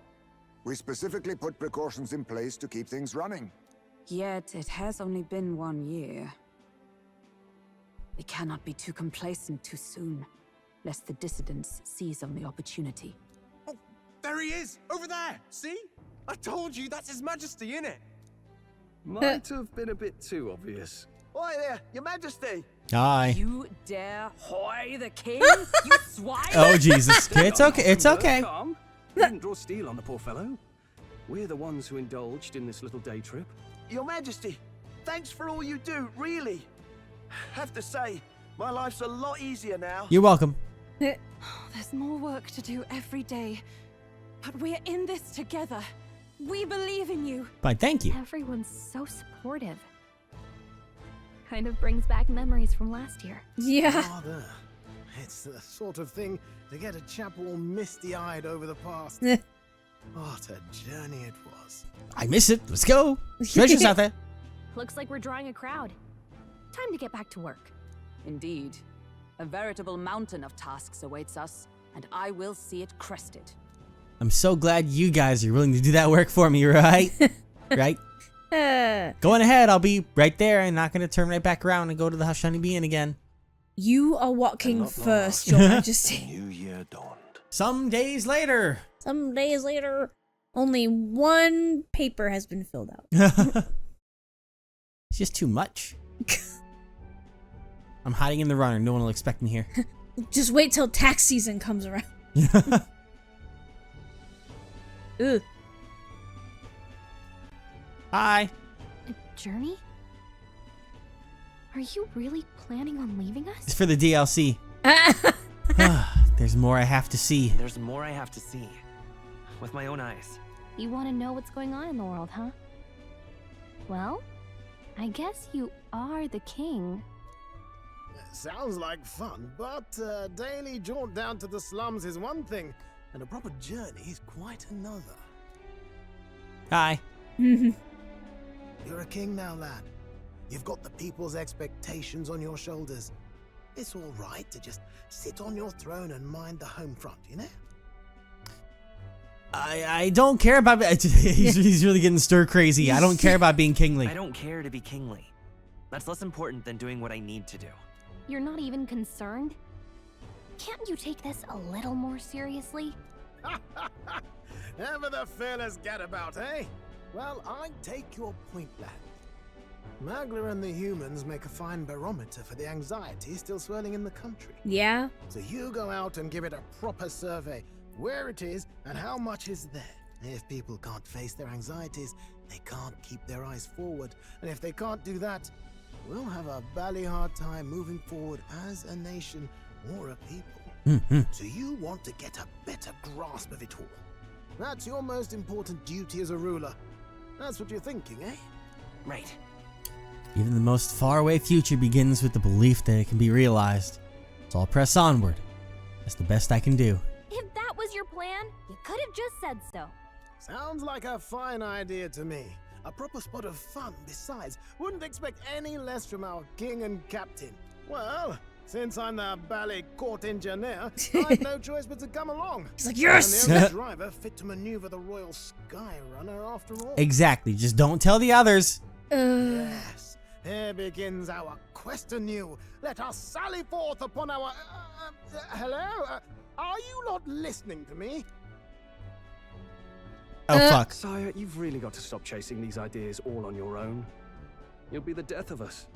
We specifically put precautions in place to keep things running. Yet it has only been 1 year. We cannot be too complacent too soon, lest the dissidents seize on the opportunity. Oh, there he is! Over there! See? I told you, that's His Majesty, innit? Might have been a bit too obvious. Oi there, Your Majesty! Hi. You dare hoy the king, you swine! Oh Jesus. It's okay. It's okay. Calm. We didn't draw steel on the poor fellow. We're the ones who indulged in this little day trip. Your Majesty, thanks for all you do, really. Have to say, my life's a lot easier now. You're welcome. There's more work to do every day. But we're in this together. We believe in you. But thank you. Everyone's so supportive. Kind of brings back memories from last year. Yeah. Rather. It's the sort of thing to get a chap all misty-eyed over the past. What a journey it was. I miss it. Let's go. Treasures out there. Looks like we're drawing a crowd. Time to get back to work. Indeed. A veritable mountain of tasks awaits us, and I will see it crested. I'm so glad you guys are willing to do that work for me, right? Right? Going ahead, I'll be right there and not going to turn right back around and go to the Hashani Bean again. You are walking first, Your Majesty. New year dawned. Some days later. Some days later, only one paper has been filled out. It's just too much. I'm hiding in the runner. No one will expect me here. Just wait till tax season comes around. Ugh. Hi. A journey? Are you really planning on leaving us? It's for the DLC. There's more I have to see. There's more I have to see. With my own eyes. You want to know what's going on in the world, huh? Well, I guess you are the king. Sounds like fun, but a daily jaunt down to the slums is one thing, and a proper journey is quite another. Hi. You're a king now, lad. You've got the people's expectations on your shoulders. It's all right to just sit on your throne and mind the home front, you know? I don't care about it. He's really getting stir crazy. I don't care about being kingly. I don't care to be kingly. That's less important than doing what I need to do. You're not even concerned? Can't you take this a little more seriously? Ever the fearless gadabout, eh? Well, I take your point, lad. Magla and the humans make a fine barometer for the anxiety still swirling in the country. Yeah. So you go out and give it a proper survey. Where it is and how much is there. If people can't face their anxieties, they can't keep their eyes forward. And if they can't do that, we'll have a bally hard time moving forward as a nation or a people. So you want to get a better grasp of it all. That's your most important duty as a ruler. That's what you're thinking, eh? Right. Even the most faraway future begins with the belief that it can be realized. So I'll press onward. That's the best I can do. If that was your plan, you could have just said so. Sounds like a fine idea to me. A proper spot of fun, besides. Wouldn't expect any less from our king and captain. Well, since I'm the ballet court engineer, I've no choice but to come along. He's like, yes! I'm the only driver fit to maneuver the Royal Skyrunner after all. Exactly. Just don't tell the others. Yes. Here begins our quest anew. Let us sally forth upon our... hello? Are you not listening to me? Oh, fuck. Sire, you've really got to stop chasing these ideas all on your own. You'll be the death of us.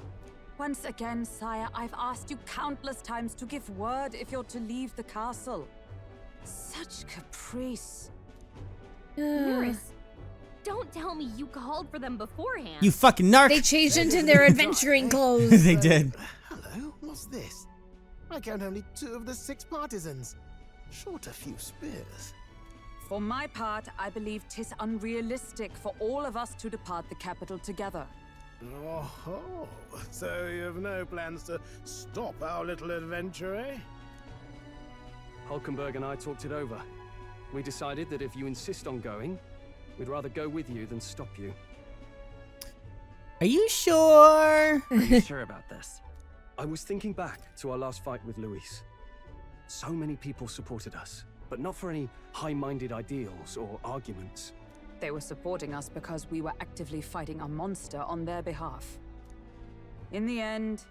Once again, sire, I've asked you countless times to give word if you're to leave the castle. Such caprice. Nerys, don't tell me you called for them beforehand. You fucking narc. They changed into their adventuring clothes. They did. Hello? What's this? I count only 2 of the 6 partisans. Short a few spears. For my part, I believe 'tis unrealistic for all of us to depart the capital together. Oh, so you have no plans to stop our little adventure, eh? Hulkenberg and I talked it over. We decided that if you insist on going, we'd rather go with you than stop you. Are you sure? Are you sure about this? I was thinking back to our last fight with Luis. So many people supported us, but not for any high-minded ideals or arguments. They were supporting us because we were actively fighting a monster on their behalf. In the end,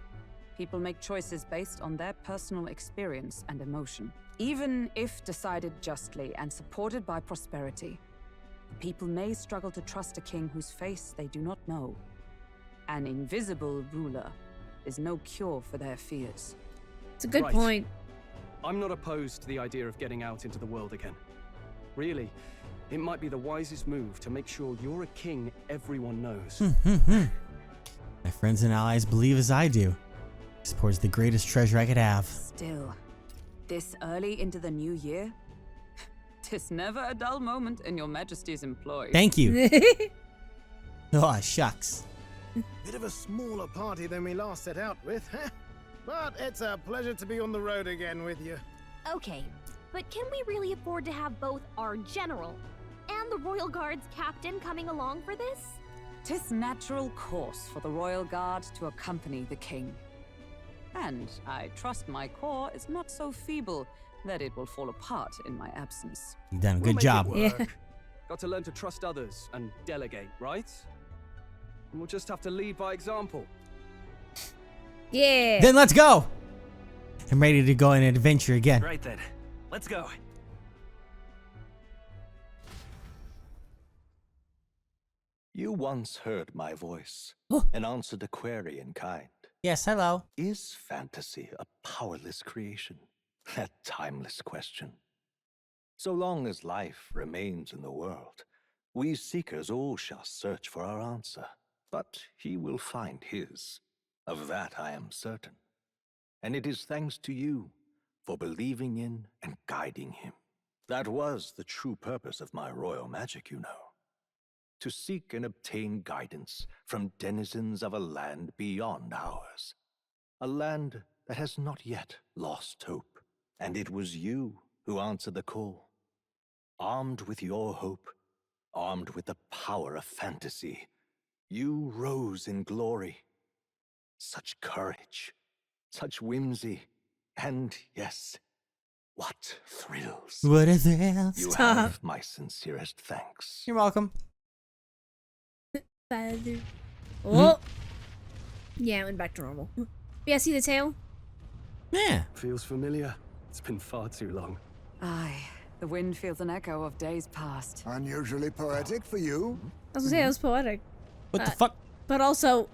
people make choices based on their personal experience and emotion. Even if decided justly and supported by prosperity, the people may struggle to trust a king whose face they do not know. An invisible ruler is no cure for their fears. It's a good point. I'm not opposed to the idea of getting out into the world again. Really, it might be the wisest move to make sure you're a king everyone knows. My friends and allies believe as I do. Support is the greatest treasure I could have. Still, this early into the new year, 'tis never a dull moment in your Majesty's employ. Thank you. Oh, shucks. Bit of a smaller party than we last set out with, huh? But it's a pleasure to be on the road again with you. Okay, but can we really afford to have both our general and the Royal Guard's captain coming along for this? 'Tis natural course for the Royal Guard to accompany the king. And I trust my corps is not so feeble that it will fall apart in my absence. You done a We'll good make job. it work. Got to learn to trust others and delegate, right? And we'll just have to lead by example. Yeah. Then let's go. I'm ready to go on an adventure again. Right then, let's go. You once heard my voice and answered a query in kind. Yes, hello. Is fantasy a powerless creation? That timeless question. So long as life remains in the world, we seekers all shall search for our answer. But he will find his. Of that I am certain. And it is thanks to you for believing in and guiding him. That was the true purpose of my royal magic, you know. To seek and obtain guidance from denizens of a land beyond ours. A land that has not yet lost hope. And it was you who answered the call. Armed with your hope, armed with the power of fantasy, you rose in glory. Such courage, such whimsy, and yes, what thrills. What a thrill. You have my sincerest thanks. You're welcome. Father. Oh. Yeah, it went back to normal. Yeah, see the tail? Yeah. Feels familiar. It's been far too long. Aye, the wind feels an echo of days past. Unusually poetic for you. I was gonna say, it was poetic. What the fuck? But also...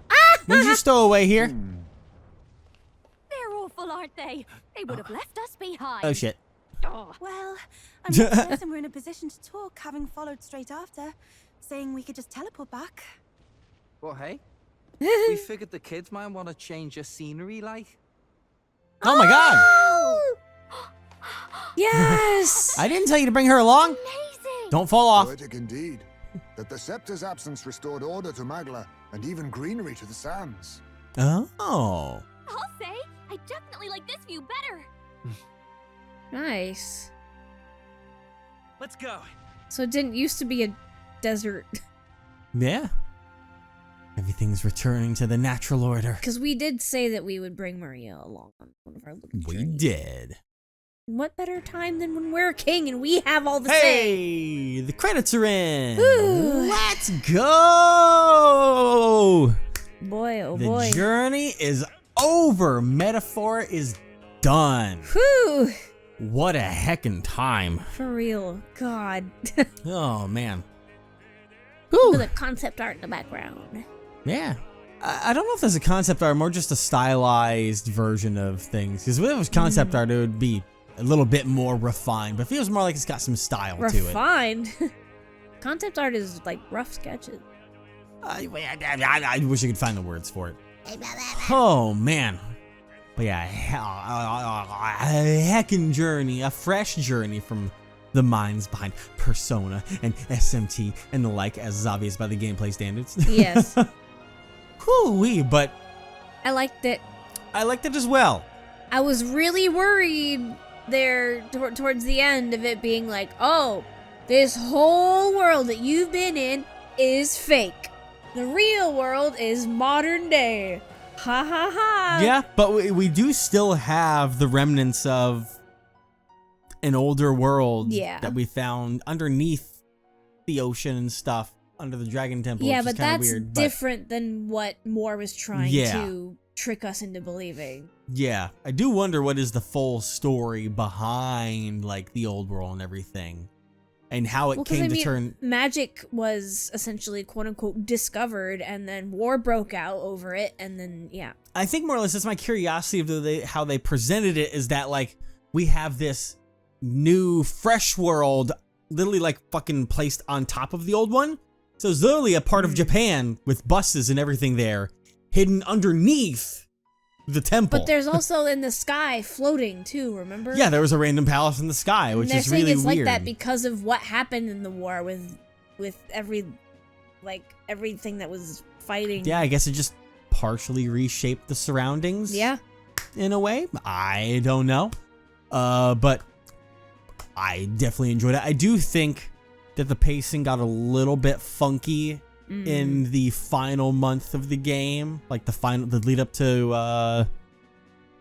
When did you stow away here? They're awful, aren't they? They would have left us behind. Oh shit. Oh. Well, I'm not certain we're in a position to talk, having followed straight after, saying we could just teleport back. Well, hey, we figured the kids might want to change your scenery, like. Oh my god! Yes! I didn't tell you to bring her along. Amazing! Don't fall off. Poetic indeed. That the scepter's absence restored order to Magla, and even greenery to the sands. Oh. I'll say, I definitely like this view better. Nice. Let's go. So it didn't used to be a desert. Yeah. Everything's returning to the natural order. Because we did say that we would bring Maria along on one of our little We journeys. did. What better time than when we're king and we have all the say? Hey, the credits are in. Ooh. Let's go. Boy, oh The boy. journey is over. Metaphor is done. Whew. What a heckin' time. For real. God. Oh, man. Look at the concept art in the background. Yeah. I don't know if there's a concept art, more just a stylized version of things. Because if it was concept art, it would be a little bit more refined. But it feels more like it's got some style to it. Refined? Concept art is like rough sketches. I wish I could find the words for it. Oh, man. But yeah, a heckin' journey, a fresh journey from the minds behind Persona and SMT and the like, as is obvious by the gameplay standards. Yes. Whoo-wee, but I liked it. I liked it as well. I was really worried there towards the end of it being like, oh, this whole world that you've been in is fake. The real world is modern day. Ha ha ha. Yeah, but we do still have the remnants of an older world that we found underneath the ocean and stuff under the Dragon Temple. Yeah, which but is kinda that's weird, different than what Moore was trying to trick us into believing. Yeah, I do wonder what is the full story behind like the old world and everything, and how it came to turn. Magic was essentially quote unquote discovered, and then war broke out over it, and then I think more or less that's my curiosity of how they presented it, is that like we have this new fresh world literally like fucking placed on top of the old one. So it's literally a part of Japan with buses and everything there hidden underneath the temple. But there's also in the sky floating too, remember? Yeah, there was a random palace in the sky, which is really weird. It's like that because of what happened in the war with everything that was fighting. Yeah, I guess it just partially reshaped the surroundings. Yeah. In a way. I don't know. But I definitely enjoyed it. I do think that the pacing got a little bit funky in the final month of the game, like the lead up to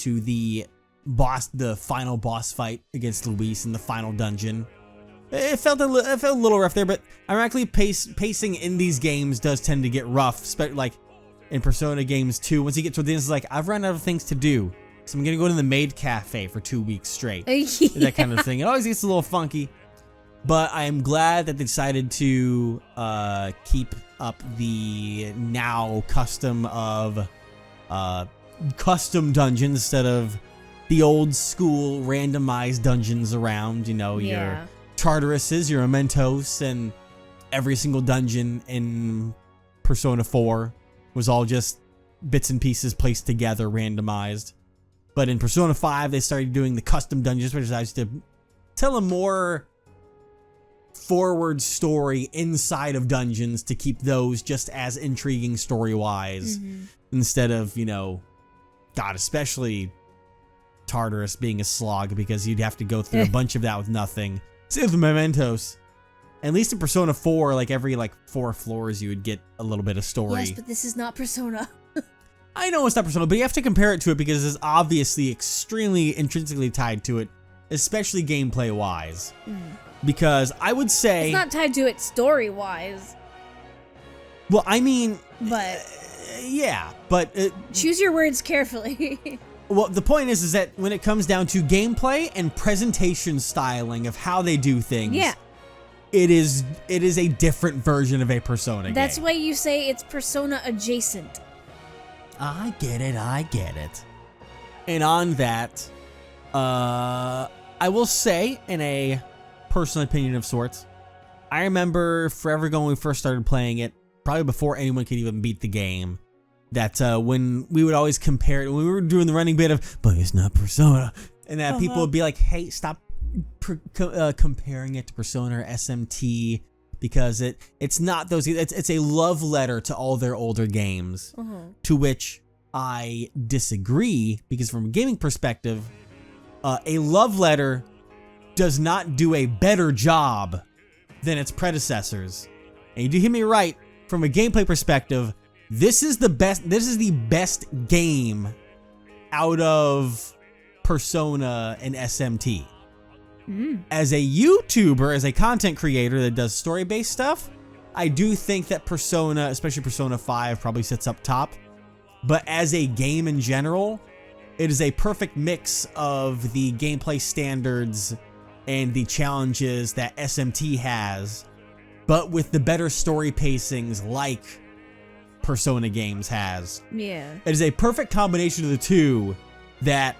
the the final boss fight against Luis in the final dungeon. It felt a little rough there, but ironically, pacing in these games does tend to get rough. Like in Persona games too. Once you get to the end, it's like, I've run out of things to do, so I'm gonna go to the maid cafe for 2 weeks straight. Yeah. That kind of thing. It always gets a little funky, but I am glad that they decided to keep up the now custom of custom dungeons instead of the old school randomized dungeons around, you know, your Tartaruses, your Mementos, and every single dungeon in Persona 4 was all just bits and pieces placed together, randomized. But in Persona 5, they started doing the custom dungeons, which is to tell a more forward story inside of dungeons to keep those just as intriguing story-wise, instead of, you know, God, especially Tartarus being a slog, because you'd have to go through a bunch of that with nothing. Same with Mementos. At least in Persona 4, like every 4 floors, you would get a little bit of story. Yes, but this is not Persona. I know it's not Persona, but you have to compare it to it because it's obviously extremely intrinsically tied to it, especially gameplay-wise. Because I would say... It's not tied to it story-wise. Well, I mean... But... yeah, but... choose your words carefully. Well, the point is that when it comes down to gameplay and presentation styling of how they do things... Yeah. It is a different version of a Persona game. That's why you say it's Persona adjacent. I get it. And on that, I will say, in a personal opinion of sorts, I remember forever ago when we first started playing it, probably before anyone could even beat the game, that when we would always compare it, when we were doing the running bit of, but it's not Persona, and that people would be like, hey, stop comparing it to Persona or SMT, because it's not those. It's a love letter to all their older games, to which I disagree, because from a gaming perspective, a love letter does not do a better job than its predecessors. And you do hear me right, from a gameplay perspective, this is the best game out of Persona and SMT. As a YouTuber, as a content creator that does story-based stuff, I do think that Persona, especially Persona 5, probably sits up top. But as a game in general, it is a perfect mix of the gameplay standards and the challenges that SMT has, but with the better story pacings like Persona games has. Yeah. It is a perfect combination of the two that,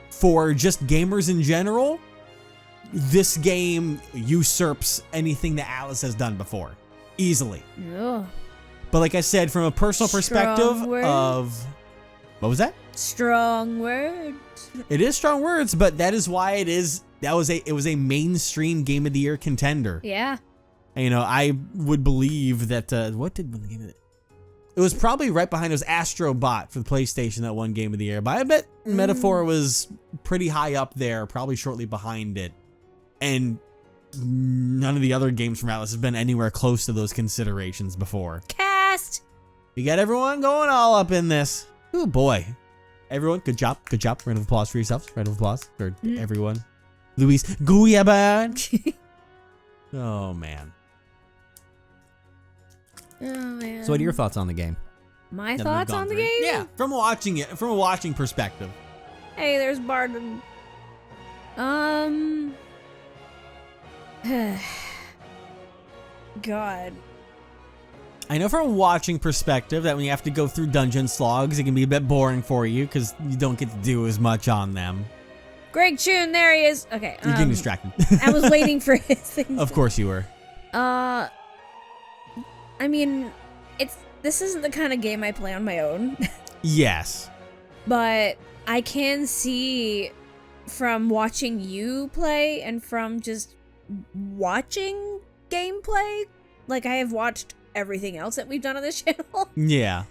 for just gamers in general, this game usurps anything that Alice has done before. Easily. Ugh. But like I said, from a personal perspective of... What was that? Strong words. It is strong words, but that is why it was a mainstream Game of the Year contender. Yeah. And, you know, I would believe that... what did win the Game of the Year? It was probably right behind. It was Astro Bot for the PlayStation that won Game of the Year. But I bet Metaphor was pretty high up there, probably shortly behind it. And none of the other games from Atlas have been anywhere close to those considerations before. Cast! You got everyone going all up in this. Oh boy. Everyone, good job. Good job. Round of applause for yourselves. Round of applause for everyone. Luis Gruidae. Oh, man. Oh, man. So what are your thoughts on the game? My thoughts on the game? Yeah, from watching it, from a watching perspective. Hey, there's Barden. God. I know from a watching perspective that when you have to go through dungeon slogs, it can be a bit boring for you because you don't get to do as much on them. Greg Chun, there he is. Okay. You're getting distracted. I was waiting for his thing. Of course you were. I mean, this isn't the kind of game I play on my own. Yes. But I can see from watching you play and from just watching gameplay, like I have watched everything else that we've done on this channel. Yeah.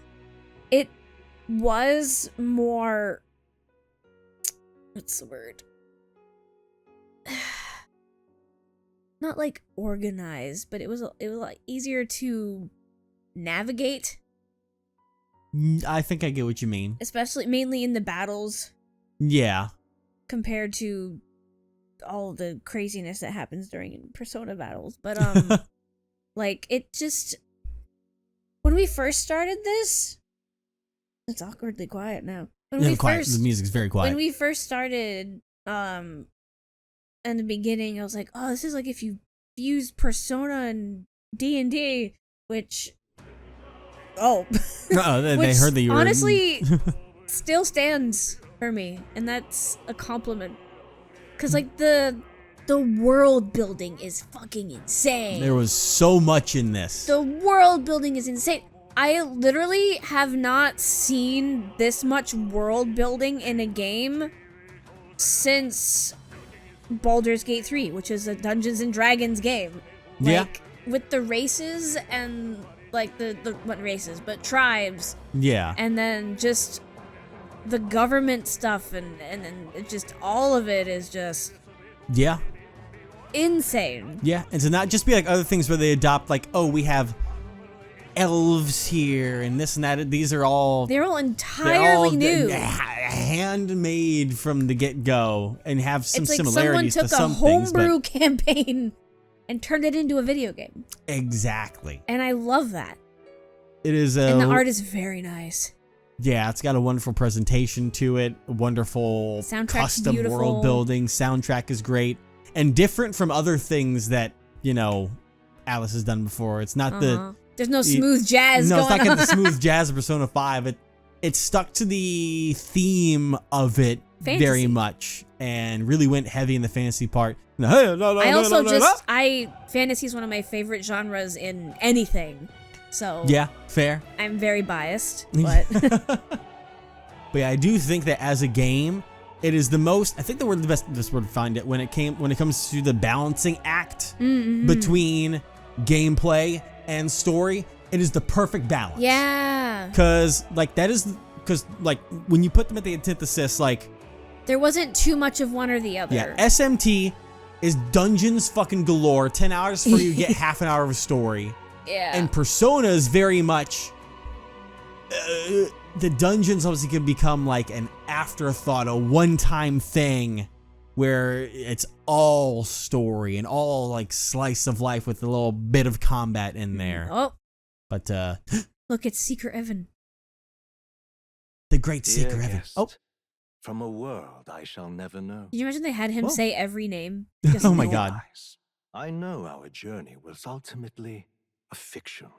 It was more, what's the word? Not like organized, but it was like easier to navigate. I think I get what you mean. Especially mainly in the battles. Yeah. compared to all the craziness that happens during Persona battles. But like it just when we first started this, it's awkwardly quiet now. The music's very quiet. When we first started, in the beginning, I was like, "Oh, this is like if you fuse Persona and D&D," which, they heard that you were honestly still stands for me, and that's a compliment. Cause like the world building is fucking insane. There was so much in this. The world building is insane. I literally have not seen this much world building in a game since Baldur's Gate 3, which is a Dungeons and Dragons game. Like, with the races and like the what races, but tribes. Yeah. And then just the government stuff and it just all of it is just insane. Yeah, and to not just be like other things where they adopt like, oh, we have elves here and this and that. They're all entirely new, handmade from the get-go, and have some it's like similarities to some someone things. took a homebrew campaign and turned it into a video game. Exactly. And I love that. It is and the art is very nice. Yeah, it's got a wonderful presentation to it, a wonderful custom beautiful. World building. Soundtrack is great and different from other things that, Alice has done before. It's not there's no smooth jazz going on. No, it's not the smooth jazz of Persona 5. It stuck to the theme of it very much and really went heavy in the fantasy part. Fantasy is one of my favorite genres in anything. So yeah, fair. I'm very biased, but but yeah, I do think that as a game, it is the most. I think the best word to find it when it comes to the balancing act between gameplay and story. It is the perfect balance. Yeah. Because when you put them at the antithesis, like there wasn't too much of one or the other. Yeah, SMT is dungeons fucking galore. 10 hours for you get half an hour of a story. Yeah. And Persona is very much the dungeons obviously can become like an afterthought, a one-time thing where it's all story and all like slice of life with a little bit of combat in there. Oh. But look, it's Seeker Evan. The great Seeker Evan. Oh. From a world I shall never know. Can you imagine they had him say every name? Oh my god. I know our journey was ultimately a fiction.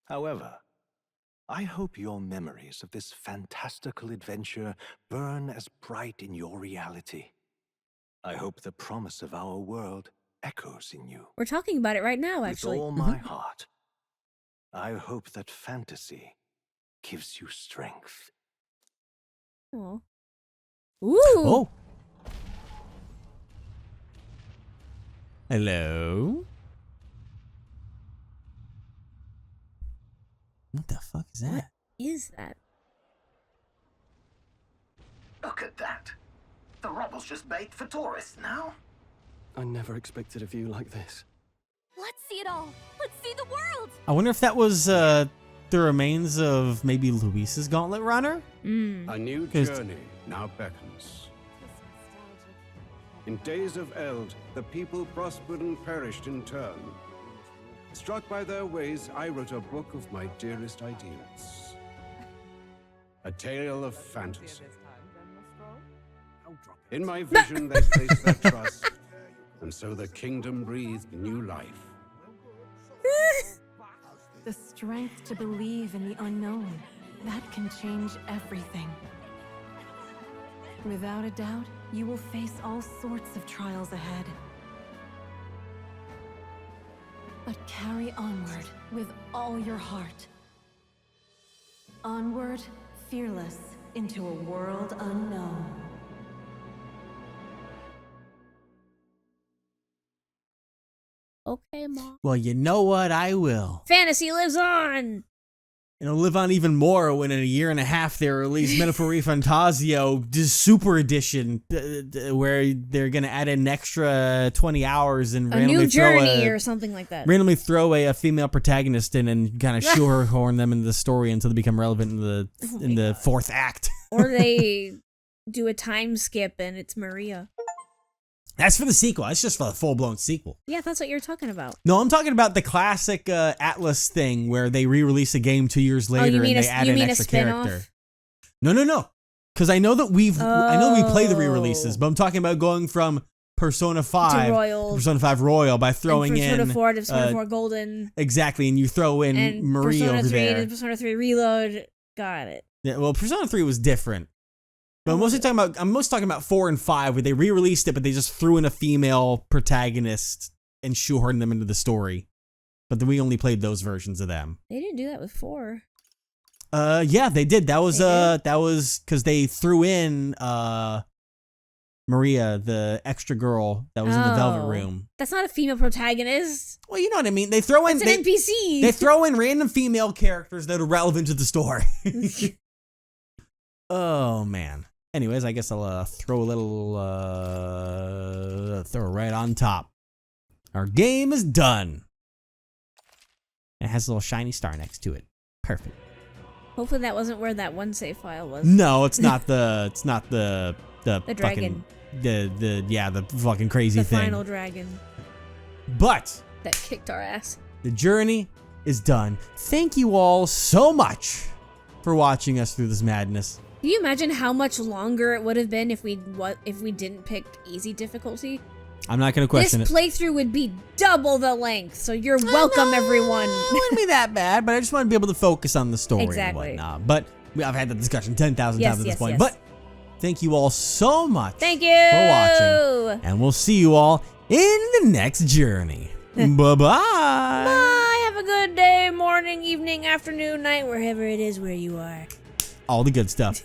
However, I hope your memories of this fantastical adventure burn as bright in your reality. I hope the promise of our world echoes in you. We're talking about it right now, actually. With all my heart, I hope that fantasy gives you strength. Oh. Ooh. Oh. Hello. What the fuck is that? What is that? Look at that. The rubble's just bait for tourists now. I never expected a view like this. Let's see it all. Let's see the world. I wonder if that was the remains of maybe Luis's Gauntlet Runner? A new journey now beckons. In days of eld, the people prospered and perished in turn. Struck by their ways, I wrote a book of my dearest ideals. A tale of fantasy. In my vision, they placed their trust, and so the kingdom breathed new life. The strength to believe in the unknown, that can change everything. Without a doubt, you will face all sorts of trials ahead. But carry onward with all your heart. Onward, fearless, into a world unknown. Okay, Mom. Well, you know what? I will. Fantasy lives on! It'll live on even more when in a year and a half they release Metaphor ReFantazio Super Edition, where they're going to add an extra 20 hours and a new journey or something like that. Randomly throw a female protagonist in and kind of shoehorn them into the story until they become relevant in the fourth act. Or they do a time skip and it's Maria. That's for the sequel. That's just for the full-blown sequel. Yeah, that's what you're talking about. No, I'm talking about the classic Atlas thing where they re-release a game 2 years later and they add an extra character. No. Because I know that we play the re-releases, but I'm talking about going from Persona 5 to Royal. Persona 5 Royal by throwing in Persona 4 to Persona 4 Golden. Exactly, and you throw in and Maria Persona over 3 there. to Persona 3 Reload. Got it. Yeah, well, Persona 3 was different. But I'm mostly talking about 4 and 5 where they re-released it, but they just threw in a female protagonist and shoehorned them into the story. But then we only played those versions of them. They didn't do that with 4. Yeah, they did. That was because they threw in Maria, the extra girl that was in the Velvet Room. That's not a female protagonist. Well, you know what I mean. They throw in That's an NPC. They throw in random female characters that are relevant to the story. Oh man. Anyways, I guess I'll throw right on top. Our game is done. It has a little shiny star next to it. Perfect. Hopefully that wasn't where that one save file was. No, it's not the the dragon. The fucking crazy thing. The final dragon. But that kicked our ass. The journey is done. Thank you all so much for watching us through this madness. Can you imagine how much longer it would have been if we didn't pick easy difficulty? I'm not going to question this playthrough would be double the length, so you're welcome, everyone. It wouldn't be that bad, but I just want to be able to focus on the story and whatnot. But I've had the discussion 10,000 times at this point. But thank you all so much for watching, and we'll see you all in the next journey. Bye-bye. Bye. Have a good day, morning, evening, afternoon, night, wherever it is where you are. All the good stuff.